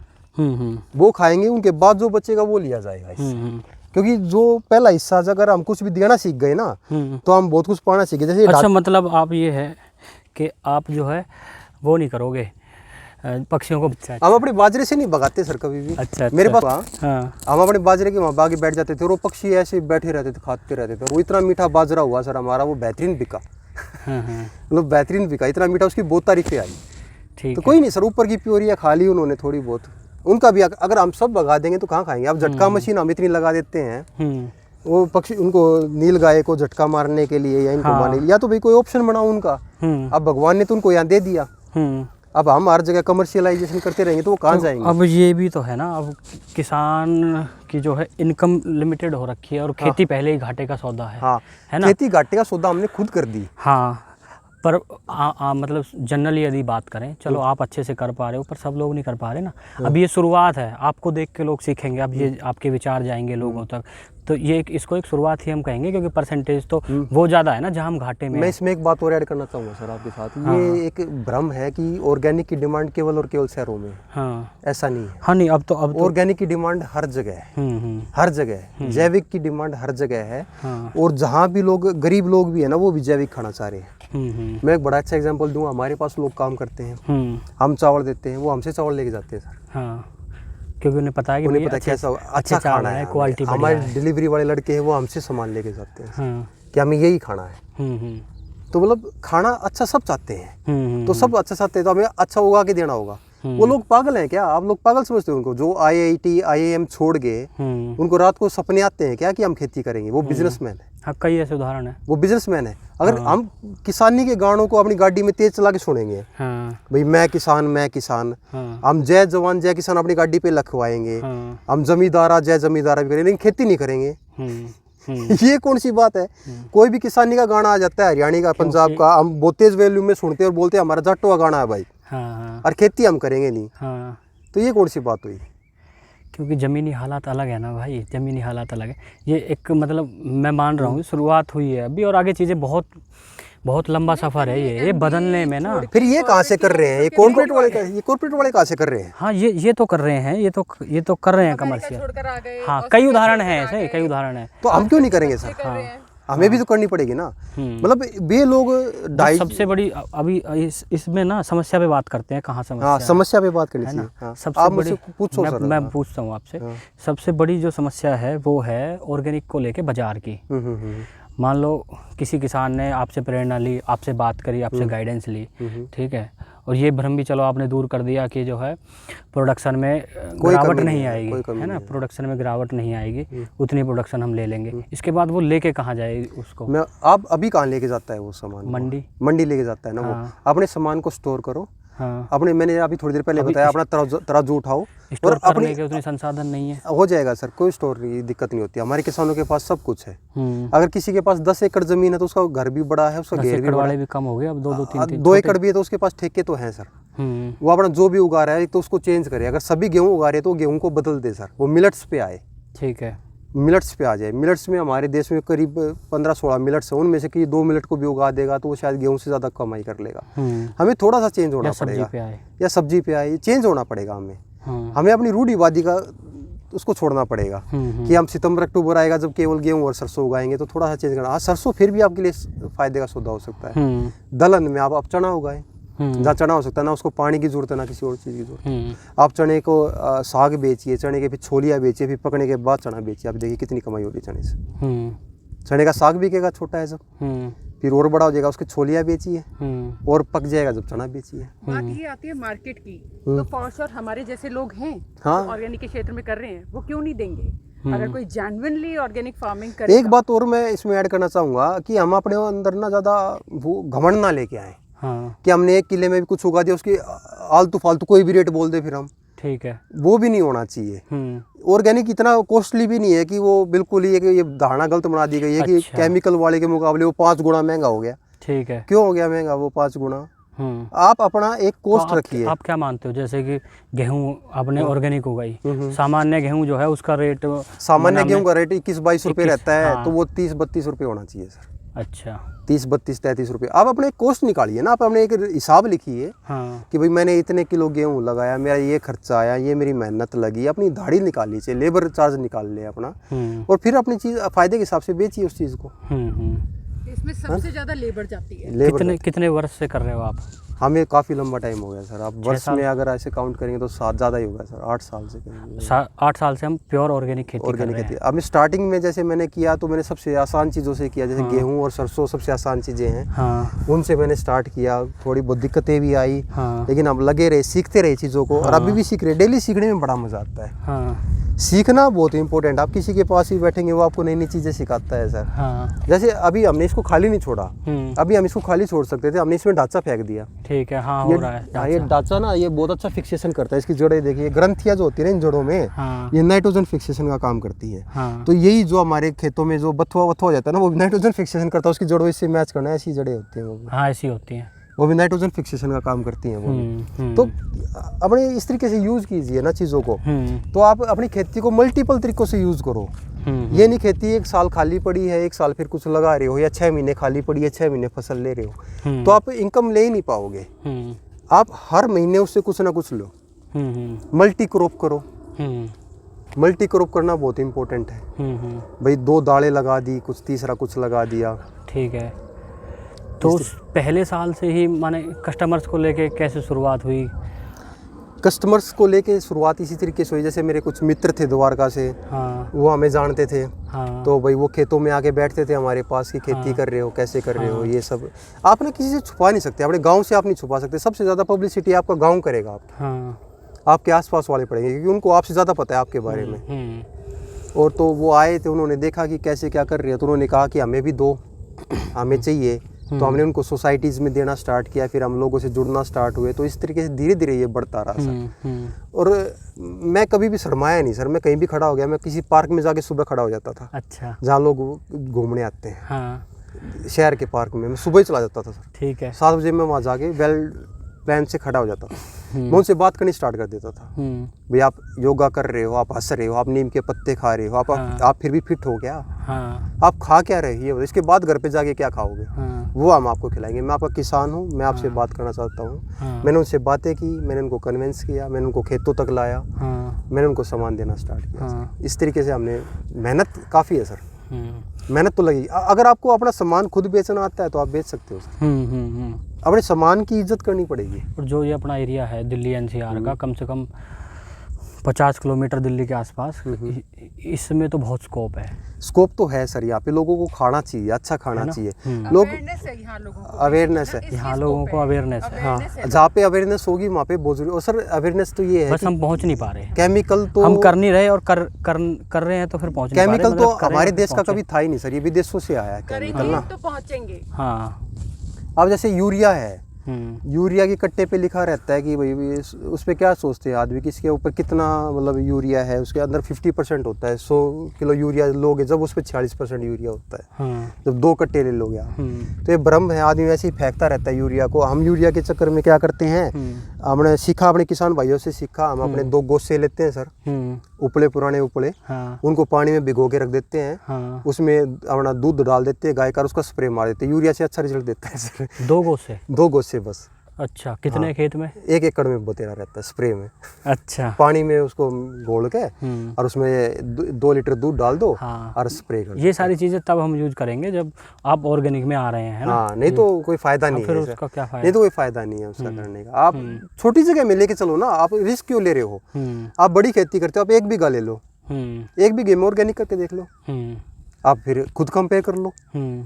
वो खाएंगे, उनके बाद जो बचेगा वो लिया जाएगा इससे। क्योंकि जो पहला हिस्सा अगर हम कुछ भी देना सीख गए ना, तो हम बहुत कुछ पाना सीखे। जैसे अच्छा, मतलब आप ये है कि आप जो है वो नहीं करोगे पक्षियों को? हम अपने बाजरे से नहीं भगाते सर कभी भी। अच्छा, मेरे पास हम अपने बाजरे के वहाँ बागी बैठ जाते थे, और वो पक्षी ऐसे बैठे रहते थे, खाते रहते थे। वो इतना मीठा बाजरा हुआ सर हमारा, वो बेहतरीन बिका, मतलब बेहतरीन बिका, इतना मीठा, उसकी बहुत तारीफें आई। ठीक, तो कोई नहीं सर, ऊपर की प्योरिया खा ली उन्होंने थोड़ी बहुत, उनका भी अगर हम सब भगा देंगे तो कहाँ खाएंगे। अब झटका मशीन हम इतनी लगा देते हैं, वो पक्षी, उनको नील गाय को झटका मारने के लिए या इनको मारने के लिए, या तो भाई कोई ऑप्शन बनाओ उनका। अब भगवान ने तो उनको यहाँ दे दिया, अब हम हर जगह कमर्शियलाइजेशन करते रहेंगे तो वो कहाँ जाएंगे। अब ये भी तो है ना, अब किसान की जो है इनकम लिमिटेड हो रखी है, और खेती पहले ही घाटे का सौदा है। हाँ, है ना, खेती घाटे का सौदा हमने खुद कर दी। हाँ, पर मतलब जनरली यदि बात करें, चलो आप अच्छे से कर पा रहे हो, पर सब लोग नहीं कर पा रहे ना। अब ये शुरुआत है, आपको देख के लोग सीखेंगे, अब ये आपके विचार जाएंगे लोगों तक, तो ये इसको एक शुरुआत ही हम कहेंगे, क्योंकि परसेंटेज तो वो ज़्यादा है ना जहाँ हम घाटे में। मैं इसमें एक बात और ऐड करना चाहूँगा सर आपके साथ। ये एक भ्रम है कि ऑर्गेनिक की डिमांड केवल और केवल शहरों में। हाँ, ऐसा नहीं है। हाँ, नहीं, अब तो ऑर्गेनिक की डिमांड हर जगह है, हर जगह। जैविक की डिमांड हर जगह है, और जहाँ भी लोग, गरीब लोग भी है ना, वो भी जैविक खाना चाह रहे हैं। मैं एक बड़ा अच्छा एग्जांपल दूंगा। हमारे पास लोग काम करते हैं, हम चावल देते हैं, वो हमसे चावल लेके जाते हैं सर। हाँ, क्योंकि उन्हें पता है कि उन्हें पता कैसा अच्छा खाना है, क्वालिटी। हमारे डिलीवरी वाले लड़के हैं, वो हमसे सामान लेके जाते हैं कि हमें यही खाना है। तो मतलब खाना अच्छा सब चाहते हैं, तो सब अच्छा चाहते हैं, तो हमें अच्छा उगा के देना होगा। वो लोग पागल हैं क्या? आप लोग पागल समझते हो उनको, जो IIT IIM छोड़ के उनको रात को सपने आते हैं क्या कि हम खेती करेंगे? वो बिजनेसमैन है। हाँ, कई ऐसे उदाहरण है, वो बिजनेसमैन है। अगर हम किसानी के गानों को अपनी गाड़ी में तेज चला के सुनेंगे, भाई मैं किसान मैं किसान, हम जय जवान जय किसान अपनी गाड़ी पे लिखवाएंगे, हम जमींदारा जय जमींदारा भी करेंगे, लेकिन खेती नहीं करेंगे, ये कौन सी बात है? कोई भी किसानी का गाना आ जाता है, हरियाणी का, पंजाब का, हम बहुत तेज वैल्यू में सुनते हैं और बोलते हैं हमारा जाटो का गाना है भाई, और खेती हम करेंगे नहीं। तो ये कौन सी बात हुई? क्योंकि ज़मीनी हालात अलग है ना भाई, ज़मीनी हालात अलग है। ये एक मतलब मैं मान रहा हूँ शुरुआत हुई है अभी, और आगे चीज़ें बहुत बहुत लंबा सफ़र है ये बदलने में ना। फिर ये कहाँ से कर रहे हैं? ये कॉर्पोरेट वाले कहाँ से कर रहे हैं? हाँ, ये तो कर रहे हैं, ये तो कर रहे हैं कमर्शियल। हाँ, कई उदाहरण हैं ऐसे, कई उदाहरण हैं। तो हम क्यों नहीं करेंगे सर? हाँ, हमें भी तो करनी पड़ेगी ना। मतलब वे लोग सबसे बड़ी अभी इसमें ना समस्या पे बात करते हैं। कहाँ समस्या? हाँ, समस्या पे बात करनी चाहिए। सबसे बड़ी पूछो सर, मैं पूछता हूँ आपसे। सबसे बड़ी जो समस्या है वो है ऑर्गेनिक को लेके बाजार की। मान लो किसी किसान ने आपसे प्रेरणा ली, आपसे बात करी, आपसे गाइडेंस ली, ठीक है, और ये भ्रम भी चलो आपने दूर कर दिया कि जो है प्रोडक्शन में गिरावट नहीं आएगी, है ना, प्रोडक्शन में गिरावट नहीं आएगी, उतनी प्रोडक्शन हम ले लेंगे। इसके बाद वो लेके कहाँ जाए उसको? आप अभी कहाँ लेके जाता है वो सामान? मंडी लेके जाता है ना। वो अपने सामान को स्टोर करो, हाँ। अपने मैंने अभी थोड़ी देर पहले बताया, अपना तराजू उठाओ और अपने करने के उतने संसाधन नहीं है। हो जाएगा सर, कोई स्टोर नहीं, दिक्कत नहीं होती। हमारे किसानों के पास सब कुछ है। अगर किसी के पास 10 एकड़ जमीन है तो उसका घर भी बड़ा है, उसका घेर भी बड़ा है। भी कम हो गए अब, 2 एकड़ भी है तो उसके पास ठेके तो हैं सर। वो अपना जो भी उगा रहा है तो उसको चेंज करे। अगर सभी गेहूँ उगा रहे हैं तो गेहूँ को बदल दे सर, वो मिलेट्स पे आए। ठीक है, मिलेट्स पे आ जाए। मिलेट्स में हमारे देश में करीब 15-16 मिलेट्स है, उनमें से कि 2 मिलेट को भी उगा देगा तो वो शायद गेहूं से ज़्यादा कमाई कर लेगा। हमें थोड़ा सा चेंज होना पड़ेगा, या सब्जी पे आए, चेंज होना पड़ेगा हमें अपनी रूढ़िवादी का उसको छोड़ना पड़ेगा कि हम सितंबर अक्टूबर आएगा जब केवल गेहूं और सरसों उगाएंगे, तो थोड़ा सा चेंज करना। हाँ, सरसों फिर भी आपके लिए फायदे का सौदा हो सकता है। दलहन में आप चना उगाएं, जहाँ चना हो सकता है ना, उसको पानी की जरूरत है ना किसी और चीज़ की जरूरत। आप चने को साग बेचिए, चने के फिर छोलियाँ बेचिए, फिर पकने के बाद चना बेचिए, आप देखिए कितनी कमाई हो रही है चने से। चने का साग बिकेगा छोटा है जब, फिर और बड़ा हो जाएगा, उसकी छोलियाँ बेचिए, और पक जाएगा जब चना बेचिए। बात ये आती है मार्केट की, तो फॉर श्योर हमारे जैसे लोग हैं ऑर्गेनिक के क्षेत्र में कर रहे हैं, वो क्यों नहीं देंगे? अगर कोई जेन्युइनली ऑर्गेनिक फार्मिंग करे। एक बात और मैं इसमें ऐड करना चाहूँगा कि हम अपने अंदर ना ज़्यादा वो घमंड ना लेके आए कि हमने 1 किले में भी कुछ उगा दिया, उसकी आलतू फालतू कोई भी रेट बोल दे फिर हम। ठीक है, वो भी नहीं होना चाहिए। ऑर्गेनिक इतना कॉस्टली भी नहीं है कि वो बिल्कुल ही है कि ये धारणा गलत बना दी गई है कि केमिकल वाले के मुकाबले वो 5 गुना महंगा हो गया। ठीक है, क्यों हो गया महंगा वो 5 गुना? आप अपना एक कॉस्ट रखिए। आप क्या मानते हो, जैसे कि गेहूं आपने ऑर्गेनिक उगाई, सामान्य गेहूं जो है उसका रेट, सामान्य गेहूं का रेट 21-22 रुपये रहता है, तो वो 30-32 रुपये होना चाहिए सर। अच्छा, 30-32-33 रुपये। आप अपने कॉस्ट निकालिए ना, आप अपने एक हिसाब लिखिए कि भाई मैंने इतने किलो गेहूँ लगाया, मेरा ये खर्चा आया, ये मेरी मेहनत लगी, अपनी दाढ़ी निकाल लीजिए, लेबर चार्ज निकाल ले अपना, और फिर अपनी चीज़ फायदे के हिसाब से बेचिए उस चीज़ को। इसमें सबसे ज्यादा लेबर जाती है। कितने वर्ष से कर रहे हो आप? हमें काफ़ी लंबा टाइम हो गया सर। आप वर्ष में अगर ऐसे काउंट करेंगे तो 7 ज़्यादा ही होगा सर, 8 साल से करेंगे। 8 साल से हम प्योर ऑर्गेनिक खेती कर रहे हैं। अब स्टार्टिंग में जैसे मैंने किया तो मैंने सबसे आसान चीज़ों से किया, जैसे गेहूं और सरसों सबसे आसान चीज़ें हैं, उनसे मैंने स्टार्ट किया। थोड़ी बहुत दिक्कतें भी आई, लेकिन अब लगे रहे, सीखते रहे चीज़ों को, और अभी भी सीख रहे। डेली सीखने में बड़ा मज़ा आता है। सीखना बहुत इंपॉर्टेंट। आप किसी के पास ही बैठेंगे वो आपको नई नई चीज़ें सिखाता है सर। जैसे अभी हमने इसको खाली नहीं छोड़ा, अभी हम इसको खाली छोड़ सकते थे, हमने इसमें ढांचा फेंक दिया। ठीक है, हाँ, हो रहा है। ये ढांचा ना, ये बहुत अच्छा फिक्सेशन करता है। इसकी जड़ें देखिए, ग्रंथियां जो होती है ना इन जड़ों में, ये नाइट्रोजन फिक्सेशन का काम करती है। तो यही जो हमारे खेतों में जो बथुआ हो जाता है ना, वो नाइट्रोजन फिक्सेशन करता है। उसकी जड़ों इससे मैच करना है, ऐसी जड़ें होती हैं वो। हाँ, ऐसी होती हैं, वो भी नाइट्रोजन फिक्सेशन का काम करती हैं वो भी। तो अपने इस तरीके से यूज़ कीजिए ना चीज़ों को, तो आप अपनी खेती को मल्टीपल तरीकों से यूज़ करो। ये नहीं खेती 1 साल खाली पड़ी है, 1 साल फिर कुछ लगा रहे हो, या 6 महीने खाली पड़ी है, 6 महीने फसल ले रहे हो, तो आप इनकम ले ही नहीं पाओगे। आप हर महीने उससे कुछ ना कुछ लो, मल्टी क्रॉप करो। मल्टी क्रॉप करना बहुत इंपॉर्टेंट है भाई। 2 दालें लगा दी, कुछ तीसरा कुछ लगा दिया। ठीक है, तो पहले साल से ही माने कस्टमर्स को लेके कैसे शुरुआत हुई? कस्टमर्स को लेके शुरुआत इसी तरीके से हुई, जैसे मेरे कुछ मित्र थे द्वारका से, वो हमें जानते थे, तो भाई वो खेतों में आके बैठते थे हमारे पास कि खेती कर रहे हो, कैसे कर रहे हो, ये सब। आप ना किसी से छुपा नहीं सकते, अपने गांव से आप नहीं छुपा सकते। सबसे ज़्यादा पब्लिसिटी आपका गाँव करेगा, आपके आसपास वाले पड़ेंगे, क्योंकि उनको आपसे ज़्यादा पता है आपके बारे में। और तो वो आए थे, उन्होंने देखा कि कैसे क्या कर रहे हैं, तो उन्होंने कहा कि हमें भी दो, हमें चाहिए। तो हमने उनको सोसाइटीज़ में देना स्टार्ट किया, फिर हम लोगों से जुड़ना स्टार्ट हुए। तो इस तरीके से धीरे धीरे ये बढ़ता रहा सर। और मैं कभी भी शर्माया नहीं सर। मैं कहीं भी खड़ा हो गया, मैं किसी पार्क में जाके सुबह खड़ा हो जाता था। अच्छा, जहाँ लोग घूमने आते हैं, शहर के पार्क में मैं सुबह ही चला जाता था सर। ठीक है, 7 बजे मैं वहाँ जाके वेल प्लान से खड़ा हो जाता था। मैं उनसे बात करनी स्टार्ट कर देता था, भाई आप योगा कर रहे हो, आप हंस रहे हो, आप नीम के पत्ते खा रहे हो, आप फिर भी फिट हो क्या? आप खा क्या रहे हो? इसके बाद घर पे जाके क्या खाओगे? वो हम आपको खिलाएंगे। मैं आपका किसान हूँ, मैं आपसे बात करना चाहता हूँ। मैंने उनसे बातें की, मैंने उनको कन्विंस किया, मैंने उनको खेतों तक लाया, मैंने उनको सामान देना स्टार्ट किया। इस तरीके से हमने, मेहनत काफ़ी है सर, मेहनत तो लगी। अगर आपको अपना सामान खुद बेचना आता है तो आप बेच सकते हो सर। अपने सामान की इज्जत करनी पड़ेगी। और जो ये अपना एरिया है दिल्ली एनसीआर का, कम से कम 50 किलोमीटर दिल्ली के आसपास, इसमें तो बहुत स्कोप है। स्कोप तो है सर, यहाँ पे लोगों को खाना चाहिए, अच्छा खाना चाहिए। लोग अवेयरनेस है, यहाँ लोगों को अवेयरनेस है। हाँ, जहाँ पे अवेयरनेस होगी वहाँ पे बहुत जरूरी। और सर अवेयरनेस तो ये है, बस हम पहुँच नहीं पा रहे। केमिकल तो हम कर नहीं रहे, और कर रहे हैं तो फिर पहुँच नहीं पा रहे। केमिकल तो हमारे देश का कभी था ही नहीं सर, ये विदेशों से आया है केमिकल ना। तो पहुँचेंगे। हाँ, अब जैसे यूरिया है, यूरिया के कट्टे पे लिखा रहता है कि भाई उस पर क्या सोचते हैं आदमी, किसके ऊपर कितना मतलब यूरिया है, उसके अंदर 50% होता है। 100 किलो यूरिया लोगे जब उस पर 46% यूरिया होता है। जब 2 कट्टे ले लोगे आप, तो ये भ्रम है, आदमी वैसे ही फेंकता रहता है यूरिया को। हम यूरिया के चक्कर में क्या करते हैं, हमने सीखा अपने किसान भाइयों से सीखा, हम अपने 2 गोसे लेते हैं सर, उपले पुराने उपले, उनको पानी में भिगो के रख देते हैं, उसमें अपना दूध डाल देते हैं गाय का, उसका स्प्रे मार देते हैं। यूरिया से अच्छा रिजल्ट देता है सर। 2 गोसे बस। अच्छा, कितने खेत में? 1 एकड़ में बतेरा रहता है स्प्रे में। अच्छा, पानी में उसको घोल के और उसमें 2 लीटर दूध डाल दो और स्प्रे कर दो। ये सारी चीजें तब हम यूज करेंगे जब आप ऑर्गेनिक में आ रहे हैं, है ना? हाँ, नहीं तो कोई फायदा नहीं फिर है उसका क्या फायदा? नहीं तो कोई फायदा नहीं है उसका करने का। आप छोटी जगह में लेके चलो ना, आप रिस्क क्यों ले रहे हो? आप बड़ी खेती करते हो, आप 1 बीघा ले लो, 1 बीघे में ऑर्गेनिक करके देख लो, आप फिर खुद कंपेयर कर लो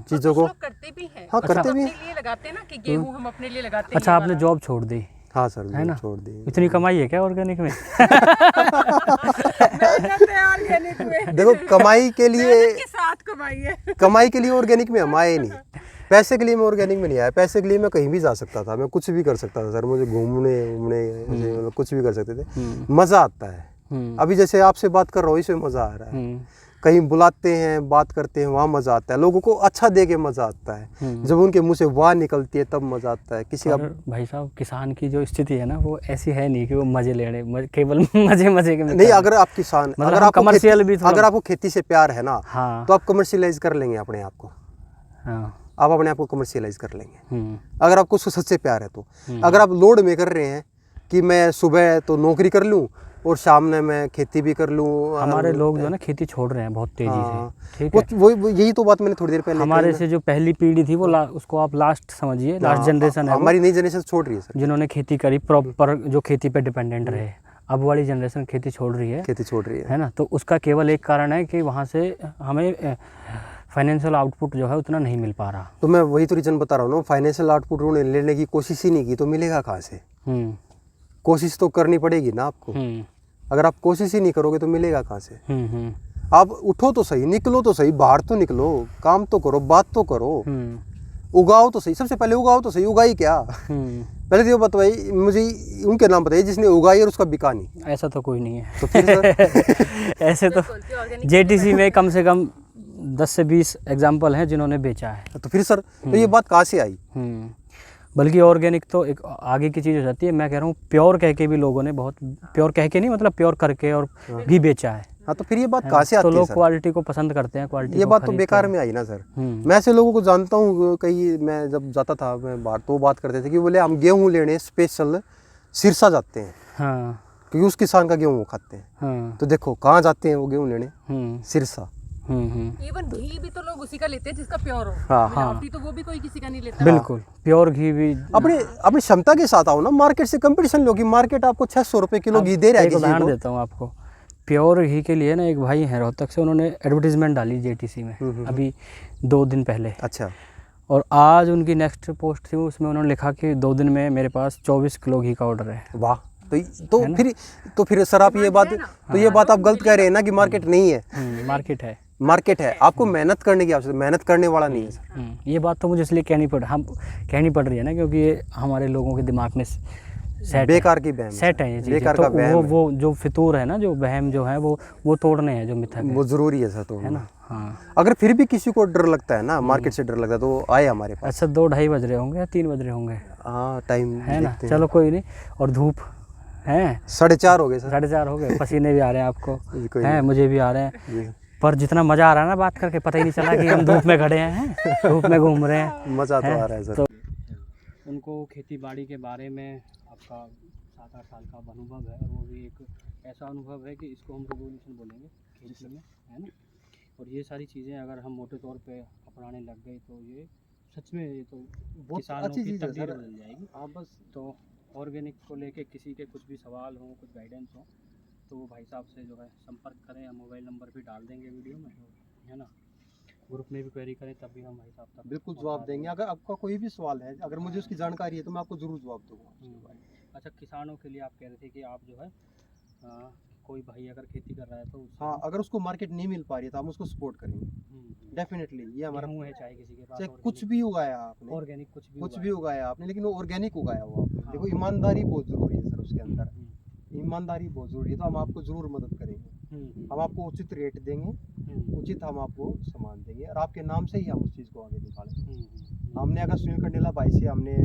चीजों को। करते भी हैं। हाँ, करते भी हैं। अपने लिए लगाते हैं ना कि गेहूं हम अपने लिए लगाते हैं। अच्छा, आपने जॉब छोड़ दी? हाँ सर, है ना, छोड़ दी। इतनी कमाई है क्या ऑर्गेनिक में? ऑर्गेनिक में देखो, कमाई के लिए के साथ कमाई है। कमाई के लिए ऑर्गेनिक में हम आए नहीं, पैसे के लिए मैं ऑर्गेनिक में नहीं आया। पैसे के लिए मैं कहीं भी जा सकता था, मैं कुछ भी कर सकता था सर, मुझे घूमने मतलब कुछ भी कर सकते थे। मजा आता है। अभी जैसे आपसे बात कर रहा हूँ, इसमें मजा आ रहा है। कहीं बुलाते हैं, बात करते हैं, वहाँ मजा आता है। लोगों को अच्छा दे के मजा आता है। जब उनके मुंह से वाह निकलती है तब मजा आता है। किसी का भाई साहब, किसान की जो स्थिति है ना, वो ऐसी है नहीं कि वो मजे ले रहे, केवल मजे के नहीं। अगर आप किसान, मतलब अगर आप कमर्शियल भी, अगर आपको खेती से प्यार है ना, हाँ, तो आप कमर्शियलाइज कर लेंगे अपने आप को। आप अपने आप को कमर्शियलाइज कर लेंगे अगर आपको सच से प्यार है तो। अगर आप लोड में कर रहे हैं कि मैं सुबह तो नौकरी कर लूँ और शाम में मैं खेती भी कर लूँ। हमारे लोग जो है ना खेती छोड़ रहे हैं बहुत तेजी से, ठीक है? वो यही तो बात मैंने थोड़ी देर पहले हमारे से जो पहली पीढ़ी थी वो उसको आप लास्ट समझिए, लास्ट जनरेशन है, हमारी नई जनरेशन छोड़ रही है सर, जिन्होंने खेती करी प्रॉपर, जो खेती पे डिपेंडेंट रहे। अब वाली जनरेशन खेती छोड़ रही है ना। तो उसका केवल एक कारण है कि वहाँ से हमें फाइनेंशियल आउटपुट जो है उतना नहीं मिल पा रहा। तो मैं वही तो रीजन बता रहा हूँ ना, फाइनेंशियल आउटपुट लेने की कोशिश ही नहीं की तो मिलेगा कहाँ से? कोशिश तो करनी पड़ेगी ना आपको। अगर आप कोशिश ही नहीं करोगे तो मिलेगा कहाँ से? आप उठो तो सही, निकलो तो सही, बाहर तो निकलो, काम तो करो, बात तो करो, उगाओ तो सही। सबसे पहले उगाओ तो सही। उगाई क्या? पहले तो बताइए मुझे, उनके नाम बताइए जिसने उगाई और उसका बिका नहीं। ऐसा तो कोई नहीं है। तो फिर ऐसे तो जेटीसी में कम से कम 10 से 20 एग्जाम्पल हैं जिन्होंने बेचा है। तो फिर सर, तो ये बात कहाँ से आई? बल्कि ऑर्गेनिक तो एक आगे की चीज़ हो जाती है। मैं कह रहा हूँ प्योर कह के भी लोगों ने, बहुत प्योर कह के नहीं, मतलब प्योर करके और भी बेचा है। हाँ, तो फिर ये बात कहाँ से आती है? तो लोग क्वालिटी को पसंद करते हैं, क्वालिटी। ये बात तो बेकार में आई ना सर। मैं ऐसे लोगों को जानता हूँ, कहीं मैं जब जाता था मैं बाहर, तो बात करते थे कि बोले हम गेहूँ लेने स्पेशल सिरसा जाते हैं। हाँ, क्योंकि उस किसान का गेहूँ वो खाते हैं। हाँ। तो देखो कहाँ जाते हैं वो गेहूँ लेने? सिरसा। इवन घी भी तो लोग उसी का लेते हैं जिसका प्योर हो। हाँ, तो वो भी कोई किसी का नहीं लेता। बिल्कुल, प्योर घी भी अपनी क्षमता के साथ आओ ना, मार्केट से कंपटीशन लो कि मार्केट आपको 600 रुपए किलो घी दे रहा है। एक उदाहरण देता हूँ आपको। प्योर घी के लिए ना एक भाई हैं रोहतक से, उन्होंने एडवर्टीजमेंट डाली जेटीसी में अभी 2 दिन पहले। अच्छा। और आज उनकी नेक्स्ट पोस्ट थी, उसमें उन्होंने लिखा कि 2 दिन में मेरे पास 24 किलो घी का ऑर्डर है। वाह। तो फिर सर आप ये बात आप गलत कह रहे हैं ना कि मार्केट नहीं है। मार्केट है। आपको मेहनत करने की आवश्यकता, मेहनत करने वाला नहीं है सर। ये बात तो मुझे इसलिए कहनी पड़ रही है ना, क्योंकि ये हमारे लोगों के दिमाग में बेकार की बहम सेट है ये चीज़। बेकार तो का वहम वो जो फितूर है ना, जो वहम जो है वो तोड़ने हैं, जो मिथक है वो जरूरी है सर, तो है ना। हाँ, अगर फिर भी किसी को डर लगता है ना, मार्केट से डर लगता है, तो आए हमारे पास। अच्छा, 2-2:30 बज रहे होंगे या 3 बज रहे होंगे? हाँ, टाइम है ना। चलो कोई नहीं। और धूप है 4:30 हो गए सर। 4:30 हो गए। पसीने भी आ रहे हैं आपको, हैं, मुझे भी आ रहे हैं। पर जितना मज़ा आ रहा है ना बात करके, पता ही नहीं चला कि हम धूप में खड़े हैं, धूप में घूम रहे हैं। मज़ा तो आ रहा है सर। तो उनको खेती बाड़ी के बारे में आपका 7-8 साल का अनुभव है, और वो भी एक ऐसा अनुभव है कि इसको हम रेवोल्यूशन बोलेंगे खेती में, है ना। और ये सारी चीज़ें अगर हम मोटे तौर पे अपनाने लग गए तो ये सच में ये तो किसानों की तकदीर बदल जाएगी। हाँ, बस। तो ऑर्गेनिक को लेके किसी के कुछ भी सवाल हो, कुछ गाइडेंस हो, तो वो भाई साहब से जो है संपर्क करें। हम मोबाइल नंबर भी डाल देंगे वीडियो में, है ना। ग्रुप में भी क्वेरी करें तब भी हम भाई साहब तक बिल्कुल जवाब देंगे। अगर आपका कोई भी सवाल है, अगर मुझे उसकी जानकारी है तो मैं आपको ज़रूर जवाब दूँगा। अच्छा, किसानों के लिए आप कह रहे थे कि आप जो है कोई भाई अगर खेती कर रहा है तो हाँ, अगर उसको मार्केट नहीं मिल पा रही है तो हम उसको सपोर्ट करेंगे डेफिनेटली। ये हमारा गेहूं है चाहे किसी के पास, चाहे कुछ भी उगाया आपने, ऑर्गेनिक कुछ भी उगाया आपने, लेकिन वो ऑर्गेनिक उगाया हुआ आपने। देखो ईमानदारी बहुत ज़रूरी है सर उसके अंदर, ईमानदारी बहुत ज़रूरी है। तो हम आपको ज़रूर मदद करेंगे, हम आपको उचित रेट देंगे, उचित हम आपको सामान देंगे, और आपके नाम से ही हम उस चीज़ को आगे निकालेंगे। हमने अगर सुनील कंडेला भाई से हमने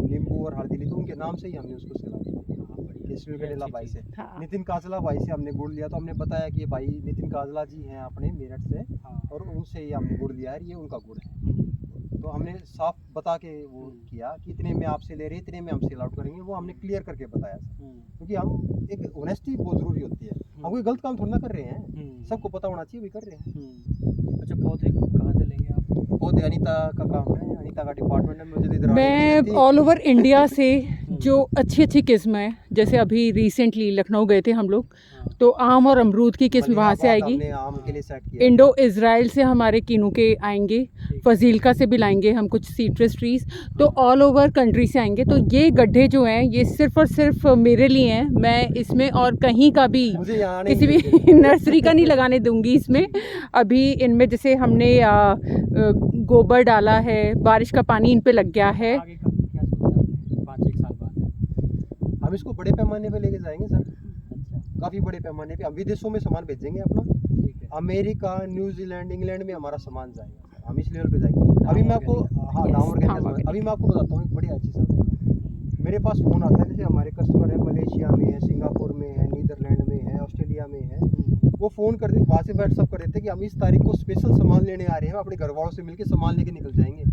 नींबू और हल्दी ली तो उनके नाम से ही हमने उसको सेल किया, सुनील कंडेला भाई से। नितिन काजला भाई से हमने गुड़ लिया तो हमने बताया कि भाई नितिन काजला जी हैं अपने मेरठ से, और उनसे ही हमने गुड़ लिया है, ये उनका गुड़ है। तो हमने साफ बता के वो किया कि इतने में आपसे ले रहे हैं, इतने में हम सेल आउट करेंगे, वो हमने क्लियर करके बताया सर। क्योंकि हम एक ऑनेस्टी बहुत ज़रूरी होती है, हम कोई गलत काम थोड़ा ना कर रहे हैं, सबको पता होना चाहिए भी कर रहे हैं। अच्छा, पौधे कहाँ से लेंगे आप? पौधे अनीता का काम है, अनीता का डिपार्टमेंट है। मुझे इधर मैं ऑल ओवर इंडिया से जो अच्छी अच्छी किस्म है, जैसे अभी रिसेंटली लखनऊ गए थे हम लोग, तो आम और अमरूद की किस्म वहाँ से आएगी। हमने आम के लिए सेट किया। इंडो इज़राइल से हमारे किनू के आएंगे, फजीलका से भी लाएंगे हम कुछ सीट्रस ट्रीज, तो ऑल ओवर कंट्री से आएंगे। तो ये गड्ढे जो हैं ये सिर्फ और सिर्फ मेरे लिए हैं, मैं इसमें और कहीं का भी किसी भी नर्सरी का नहीं लगाने दूंगी इसमें। अभी इनमें जैसे हमने गोबर डाला है, बारिश का पानी इन पे लग गया है। आगे का क्या सोचा आपने 5-1 साल बाद? हम इसको बड़े पैमाने पे लेके जाएंगे सर, काफ़ी बड़े पैमाने पे। हम विदेशों में सामान भेजेंगे अपना, अमेरिका, न्यूजीलैंड, इंग्लैंड में हमारा सामान जाएगा सर, हम इस लेवल पे जाएंगे। अभी मैं आपको अभी मैं आपको बताता हूँ एक बढ़िया चीज़ है। मेरे पास फ़ोन आता है, जैसे हमारे कस्टमर है मलेशिया में है, सिंगापुर में है, नीदरलैंड में है, ऑस्ट्रेलिया में है, वो फ़ोन कर देते, वहाँ से व्हाट्सअप कर देते कि हम इस तारीख को स्पेशल सामान लेने आ रहे हैं, अपने घर वालों से मिलकर सामान लेके निकल जाएंगे।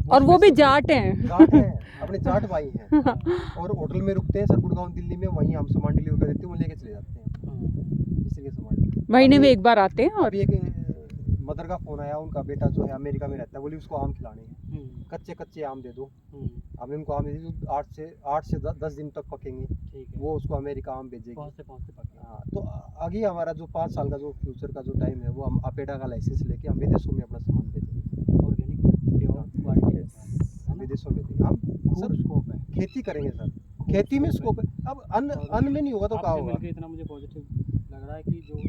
और वो भी जाट हैं, जाट हैं, अपने जाट भाई हैं, और होटल में रुकते हैं सर गुड़गांव दिल्ली में, वहीं हम सामान डिलीवर कर देते हैं, वो लेके चले जाते हैं। इसलिए सामान महीने में एक बार आते हैं। और अभी एक मदर का फ़ोन आया, उनका बेटा जो है अमेरिका में रहता है, बोली उसको आम खिलाने हैं, कच्चे कच्चे आम दे दो। हमने उनको आम दे दी, 8 से 10 दिन तक पकेंगे, वो उसको अमेरिका आम भेजेगी। हाँ, तो आगे हमारा जो 5 साल का जो फ्यूचर का जो टाइम है, वो हम अपेडा का लाइसेंस लेके हम विदेशों में अपना सामान भेजेंगे, ऑर्गेनिक क्वालिटी विदेशों में हम सर स्कोप है, खेती करेंगे सर, खेती में स्कोप है। अब अन्न में नहीं होगा तो क्या होगा? इतना मुझे पॉजिटिव लग रहा है कि जो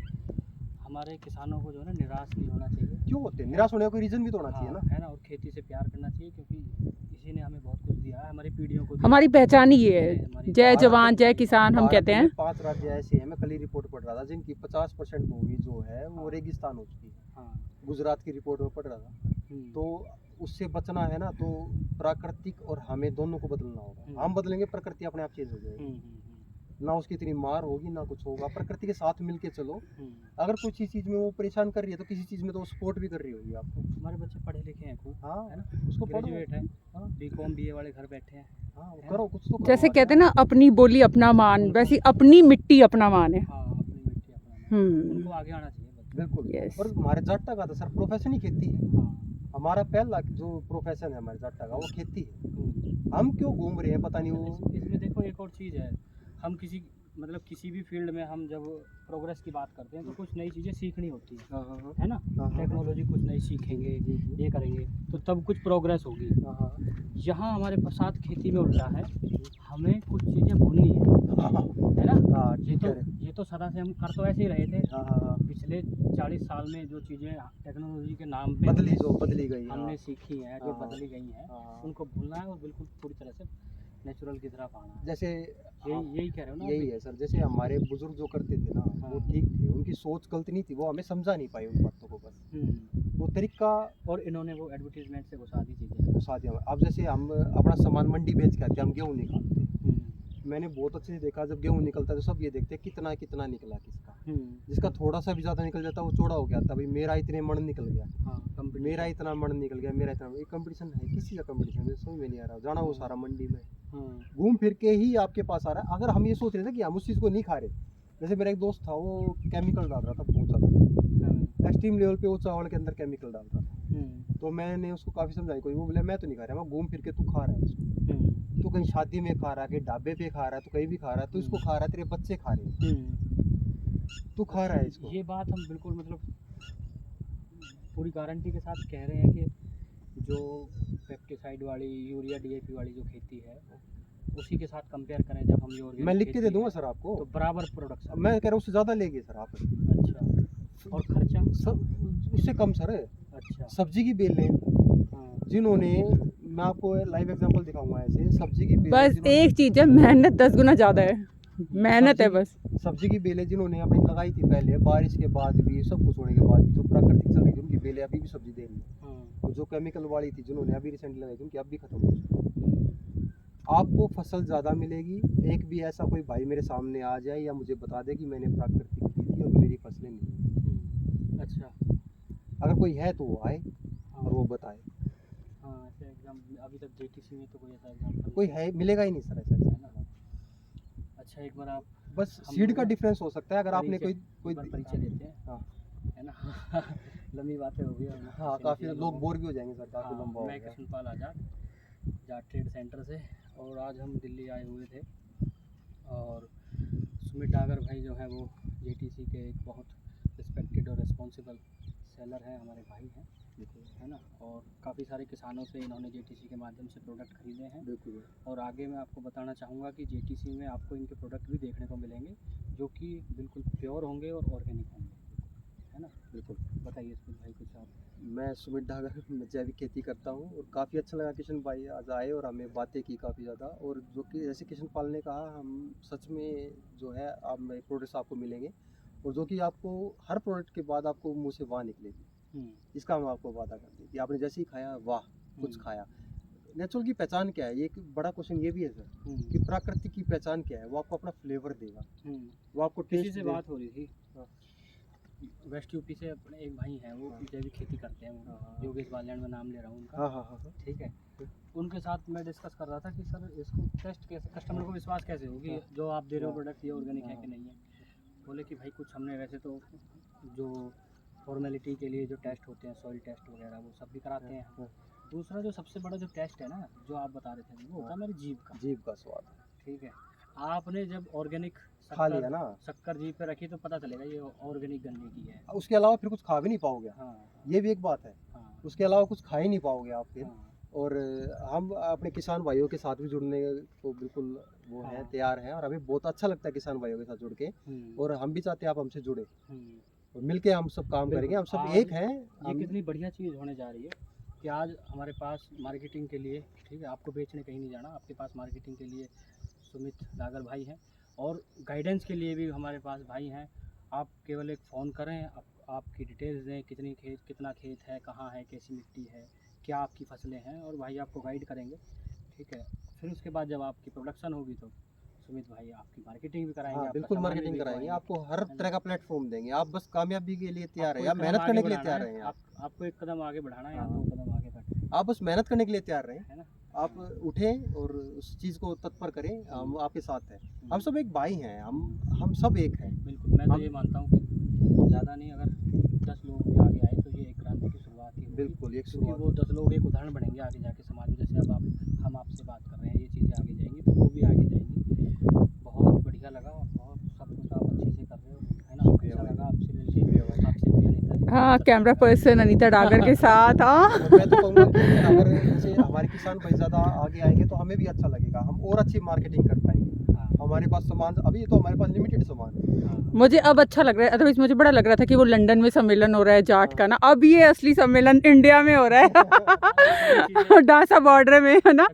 हमारे किसानों को जो है ना निराश नहीं होना चाहिए। क्यों होते हैं निराश होने का कोई रीज़न भी तो होना चाहिए ना, है ना, और खेती से प्यार करना चाहिए, क्योंकि इसी ने हमें बहुत कुछ दिया है, हमारी पीढ़ियों को। हमारी पहचान ही ये है, जय जवान जय किसान हम कहते हैं। 5 राज्य ऐसे हैं, मैं कल ही रिपोर्ट पढ़ रहा था, जिनकी 50% भूमि जो है वो रेगिस्तान हो चुकी है। गुजरात की रिपोर्ट में पढ़ रहा था। तो उससे बचना है ना, तो प्राकृतिक और हमें दोनों को बदलना होगा। हम बदलेंगे, प्रकृति अपने आप चेंज हो जाएगी, ना उसकी इतनी मार होगी ना कुछ होगा। प्रकृति के साथ मिलके चलो, अगर कुछ चीज़ में वो परेशान कर रही है तो किसी चीज़ में तो वो सपोर्ट भी कर रही होगी आपको। हमारे बच्चे पढ़े लिखे हैं खूब, हाँ है ना, उसको ग्रेजुएट है, बीकॉम बीए वाले घर बैठे हैं। हाँ करो कुछ तो, जैसे कहते हैं ना अपनी बोली अपना मान, वैसे अपनी मिट्टी अपना मान है। अपनी मिट्टी अपना मान, उनको आगे आना चाहिए बिल्कुल। और हमारे जाट्टा का तो सर प्रोफेशन ही खेती है। हमारा पहला जो प्रोफेशन है हमारे जाट्टा का वो खेती है। हम क्यों घूम रहे हैं पता नहीं। वो इसमें देखो एक और चीज़ है, हम किसी भी फील्ड में हम जब प्रोग्रेस की बात करते हैं तो कुछ नई चीज़ें सीखनी होती है, है ना, टेक्नोलॉजी कुछ नई सीखेंगे, ये करेंगे तो तब कुछ प्रोग्रेस होगी। यहाँ हमारे साथ खेती में उल्टा है, हमें कुछ चीज़ें भूलनी है ना। ये तो सदा से हम कर तो ऐसे ही रहे थे। पिछले 40 साल में जो चीज़ें टेक्नोलॉजी के नाम पे बदली गई, हमने सीखी हैं, जो बदली गई हैं, उनको भूलना है और बिल्कुल पूरी तरह से नेचुरल की तरफ आना है। जैसे यही कह रहे हो ना, यही है सर। जैसे हमारे बुजुर्ग जो करते थे ना, वो ठीक थे, उनकी सोच गलत नहीं थी, वो हमें समझा नहीं पाई उन बातों को, बस वो तरीका। और इन्होंने वो एडवर्टीजमेंट से घुसा दी चीज़ें, घुसा दिया। अब जैसे हम अपना सामान मंडी बेच के आते हैं, हम गेहूँ निकालते हैं, मैंने बहुत अच्छे से देखा, जब गेहूँ निकलता है तो सब ये देखते हैं कितना कितना निकला किसका। जिसका थोड़ा सा भी ज़्यादा निकल जाता है वो चौड़ा हो गया था, भाई मेरा इतने मण निकल गया, मेरा इतना मण निकल गया, मेरा इतना। एक कंपटीशन है, किसी का कंपटीशन है, समझ में नहीं आ रहा। जाना वो सारा मंडी में घूम फिर के ही आपके पास आ रहा है। अगर हम ये सोच रहे थे कि हम उस चीज़ को नहीं खा रहे, जैसे मेरा एक दोस्त था, वो केमिकल डाल रहा था बहुत ज़्यादा, एक्सट्रीम लेवल पे वो चावल के अंदर केमिकल डाल रहा था। तो मैंने उसको काफ़ी समझाई, कोई वो बोले मैं तो नहीं खा रहा, मैं घूम फिर के तू खा रहा है इसको, तो कहीं शादी में खा रहा है, कहीं ढाबे पे खा रहा है, तो कहीं भी खा रहा है, तो इसको खा रहा है, तेरे बच्चे खा रहे हैं, तू खा रहा है इसको। ये बात हम बिल्कुल पूरी गारंटी के साथ कह रहे हैं कि जो पेस्टिसाइड वाली, यूरिया, DAP वाली जो खेती है उसी के साथ कंपेयर करें जब हम ये organic मैं लिख के खेती दे दूंगा है, सर आपको, तो बराबर प्रोडक्शन। मैं कह रहा हूँ उससे ज़्यादा लेंगे सर आप। अच्छा, और खर्चा? उससे कम सर। अच्छा, सब्जी की बेलें हाँ, जिन्होंने, मैं आपको लाइव एग्जांपल दिखाऊंगा ऐसे, सब्जी की बेलें बस जिन्होंने- एक चीज है, मेहनत 10 गुना ज्यादा है, मेहनत है बस। सब्जी की बेलें जिन्होंने अपनी लगाई थी पहले, बारिश के बाद भी, सब कुछ होने के बाद भी, जो प्राकृतिक चल रही थी उनकी बेलें अभी भी सब्जी दे रही है। हाँ, और जो केमिकल वाली थी जिन्होंने अभी रिसेंटली लगाई थी उनकी अब भी खत्म हो चुकी है। आपको फसल ज़्यादा मिलेगी। एक भी ऐसा कोई भाई मेरे सामने आ जाए या मुझे बता दे कि मैंने प्राकृतिक की थी और मेरी फसलें नहीं। अच्छा, अगर कोई है तो वो आए हाँ, और वो बताए। हाँ, ऐसे एग्जाम अभी तक JTC में तो कोई ऐसा एग्जाम्पल कोई है, मिलेगा ही नहीं सर ऐसा। है ना। अच्छा, एक बार आप बस हम सीड लोग का ना डिफरेंस हो सकता है। अगर आपने कोई एक बार परिचय लेते हैं, हाँ है ना। लंबी बातें हो गई और ना हाँ, सुन काफ़ी लिया लोग लोगों बोर भी हो जाएंगे सर, को। काफ़ी हाँ, लंबा हो मैं गया। कृष्णपाल आज़ाद, जाट ट्रेड सेंटर से, और आज हम दिल्ली आए हुए थे। और सुमित डागर भाई जो है वो JTC के एक बहुत रिस्पेक्टेड और रिस्पॉन्सिबल सेलर हैं, हमारे भाई हैं, है ना। और काफ़ी सारे किसानों से इन्होंने JTC के माध्यम से प्रोडक्ट खरीदे हैं। बिल्कुल। और आगे मैं आपको बताना चाहूँगा कि JTC में आपको इनके प्रोडक्ट भी देखने को मिलेंगे जो कि बिल्कुल प्योर होंगे और ऑर्गेनिक होंगे, है ना। बिल्कुल। बताइए सुमित भाई कुछ आप। मैं सुमित डागर, मैं जैविक खेती करता हूँ और काफ़ी अच्छा लगा किशन भाई आज आए और हमें बातें की काफ़ी ज़्यादा। और जो कि जैसे किशन पाल ने कहा, हम सच में जो है आप में प्रोडक्ट्स आपको मिलेंगे और जो कि आपको हर प्रोडक्ट के बाद आपको मुंह से वाह निकलेगी। इसका हम आपको वादा करते हैं कि आपने जैसे ही खाया वाह कुछ खाया। नेचुरल की पहचान क्या है, ये एक बड़ा क्वेश्चन ये भी है सर कि प्राकृतिक की पहचान क्या है। वो आपको अपना फ्लेवर देगा, वो आपको किसी टेस्ट से देगा। बात हो रही थी वेस्ट यूपी से, अपने एक भाई हैं वो जैविक खेती करते हैं, वो योगेश बालियान में नाम ले रहा हूँ उनका। हाँ हाँ हाँ, ठीक है, उनके साथ मैं डिस्कस कर रहा था कि सर इसको टेस्ट कैसे, कस्टमर को विश्वास कैसे होगी जो आप दे रहे हो प्रोडक्ट ये ऑर्गेनिक है कि नहीं है। बोले कि भाई कुछ हमने वैसे तो जो फॉर्मेलिटी के लिए जो टेस्ट होते हैं, सॉइल टेस्ट वगैरह, वो सब भी कराते हैं। दूसरा जो सबसे बड़ा जो टेस्ट है ना, जो आप बता रहे थे, वो होता है मेरी जीभ का स्वाद। ठीक है, आपने जब ऑर्गेनिक खा लिया ना, शक्कर जीभ पे रखी तो पता चलेगा ये ऑर्गेनिक गन्ने की है। उसके अलावा फिर कुछ खा भी नहीं पाओगे। हाँ, ये भी एक बात है। हाँ, उसके अलावा कुछ खा ही नहीं पाओगे आप फिर। हाँ, और हम अपने किसान भाइयों के साथ भी जुड़ने को बिल्कुल वो है, तैयार हैं। और हमें बहुत अच्छा लगता है किसान भाइयों के साथ जुड़ के। और हम भी चाहते हैं आप हमसे जुड़े और मिलके हम सब काम करेंगे। हम सब एक हैं। ये कितनी बढ़िया चीज़ होने जा रही है कि आज हमारे पास मार्केटिंग के लिए, ठीक है, आपको बेचने कहीं नहीं जाना, आपके पास मार्केटिंग के लिए सुमित डागर भाई हैं और गाइडेंस के लिए भी हमारे पास भाई हैं। आप केवल एक फ़ोन करें, आपकी डिटेल्स दें, कितना खेत है, कहाँ है, कैसी मिट्टी है, क्या आपकी फसलें हैं, और भाई आपको गाइड करेंगे। ठीक है, फिर उसके बाद जब आपकी प्रोडक्शन होगी तो सुमित भाई आपकी मार्केटिंग भी कराएंगे। हाँ, बिल्कुल मार्केटिंग कराएंगे, आपको हर तरह का प्लेटफॉर्म देंगे। आप बस कामयाबी के लिए तैयार हैं, आप मेहनत करने के लिए तैयार हैं। आपको एक कदम आगे बढ़ाना है या 2 कदम आगे बढ़ना है, आप बस मेहनत करने के लिए तैयार रहें, है ना। आप उठें और उस चीज़ को तत्पर करें। हम आपके साथ हैं, हम सब एक भाई हैं, हम सब एक हैं। बिल्कुल, मैं तो ये मानता हूँ कि ज़्यादा नहीं, अगर 10 लोग भी आगे आए तो ये एक क्रांति की शुरुआत ही होगी। बिल्कुल, एक क्योंकि शुरुआत। वो 10 लोग एक उदाहरण बनेंगे आगे जाके समाज में। जैसे अब हम आपसे बात कर रहे हैं, ये चीज़ें आगे जाएंगी तो वो भी आगे जाएंगी। बहुत बढ़िया लगा, बहुत सब कुछ आप अच्छे से कर रहे हो, है ना। अच्छा लगा आपसे मिलके, आपसे भी अनीता जी। हाँ, कैमरा पर्सन अनीता डागर के साथ। हाँ, मैं तो कहूँगा कि अगर जैसे हमारे किसान भाई ज़्यादा आगे आएंगे तो हमें भी अच्छा लगेगा, हम और अच्छी मार्केटिंग कर पाएंगे। हमारे पास सामान अभी तो हमारे पास लिमिटेड सामान है। मुझे अब अच्छा लग रहा है। अदरवाइज मुझे बड़ा लग रहा था कि वो लंदन में सम्मेलन हो रहा है जाट का ना, अब ये असली सम्मेलन इंडिया में हो रहा है। डासा बॉर्डर में, है ना।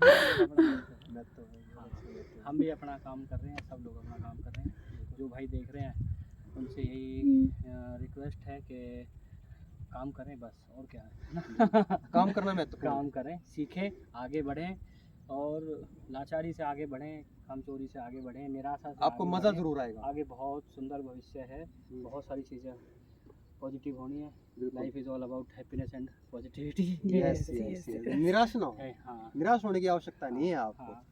हम भी अपना काम कर रहे हैं, सब लोग अपना काम कर रहे हैं। जो भाई देख रहे हैं उनसे यही रिक्वेस्ट है कि काम करें बस, और क्या है। काम करना महत्वपूर्ण, काम करें, सीखें, आगे बढ़ें और लाचारी से आगे बढ़ें, कामचोरी से आगे बढ़ें, निराशा से आपको आगे मज़ा बढ़ें। ज़रूर आएगा। आगे बहुत सुंदर भविष्य है, बहुत सारी चीज़ें पॉजिटिव होनी है। Life is all about happiness and positivity. निराश ना हो, हाँ, निराश होने की आवश्यकता नहीं है आपको। हाँ,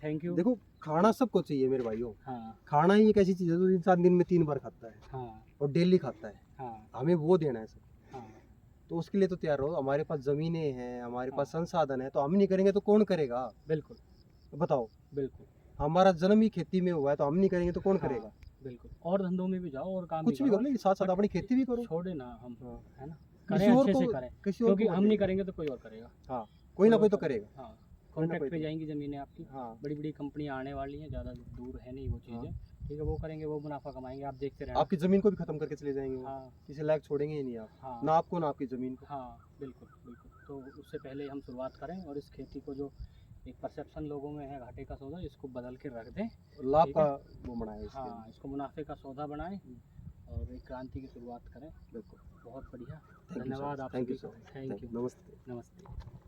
थैंक यू। देखो, खाना सबको चाहिए मेरे भाइयों। हाँ, खाना ही एक ऐसी चीज़ है जो इंसान दिन में 3 बार खाता है हाँ, और डेली खाता है। हाँ, हमें वो देना है सब। हाँ, तो उसके लिए तो तैयार रहो। हमारे पास ज़मीनें हैं, हमारे पास संसाधन है, तो हम नहीं करेंगे तो कौन करेगा? बिल्कुल, बताओ। बिल्कुल, हमारा जन्म ही खेती में हुआ है, तो हम नहीं करेंगे तो कौन करेगा? बिल्कुल। और धंधों में भी जाओ और काम कुछ भी करो, लेकिन साथ साथ अपनी खेती भी करो। छोड़े ना हम, है ना, किसी करें, और अच्छे को, से करें, किसी और क्योंकि को हम नहीं करेंगे तो कोई और करेगा। हाँ, कोई ना कोई तो करेगा। हाँ, कॉन्ट्रैक्ट पे जाएंगी ज़मीनें आपकी। हाँ। बड़ी बड़ी कंपनियां आने वाली हैं, ज़्यादा दूर है नहीं वो चीज़ें। ठीक है, वो करेंगे, वो मुनाफा कमाएंगे, आप देखते रहना। आपकी ज़मीन को भी खत्म करके चले जाएंगे वो। हाँ। किसी लायक छोड़ेंगे ही नहीं आप। हाँ। ना आपको ना आपकी ज़मीन को। हाँ बिल्कुल बिल्कुल। तो उससे पहले हम शुरुआत करें और इस खेती को, जो एक परसेप्शन लोगों में है घाटे का सौदा, इसको बदल के रख दें, लाभ का वो बनाए। हाँ, इसको मुनाफे का सौदा बनाएं और एक क्रांति की शुरुआत करें। बिल्कुल, बहुत बढ़िया, धन्यवाद धन्यवाद आप थैंक यू सभी सर, को। थैंक यू, नमस्ते। नमस्ते।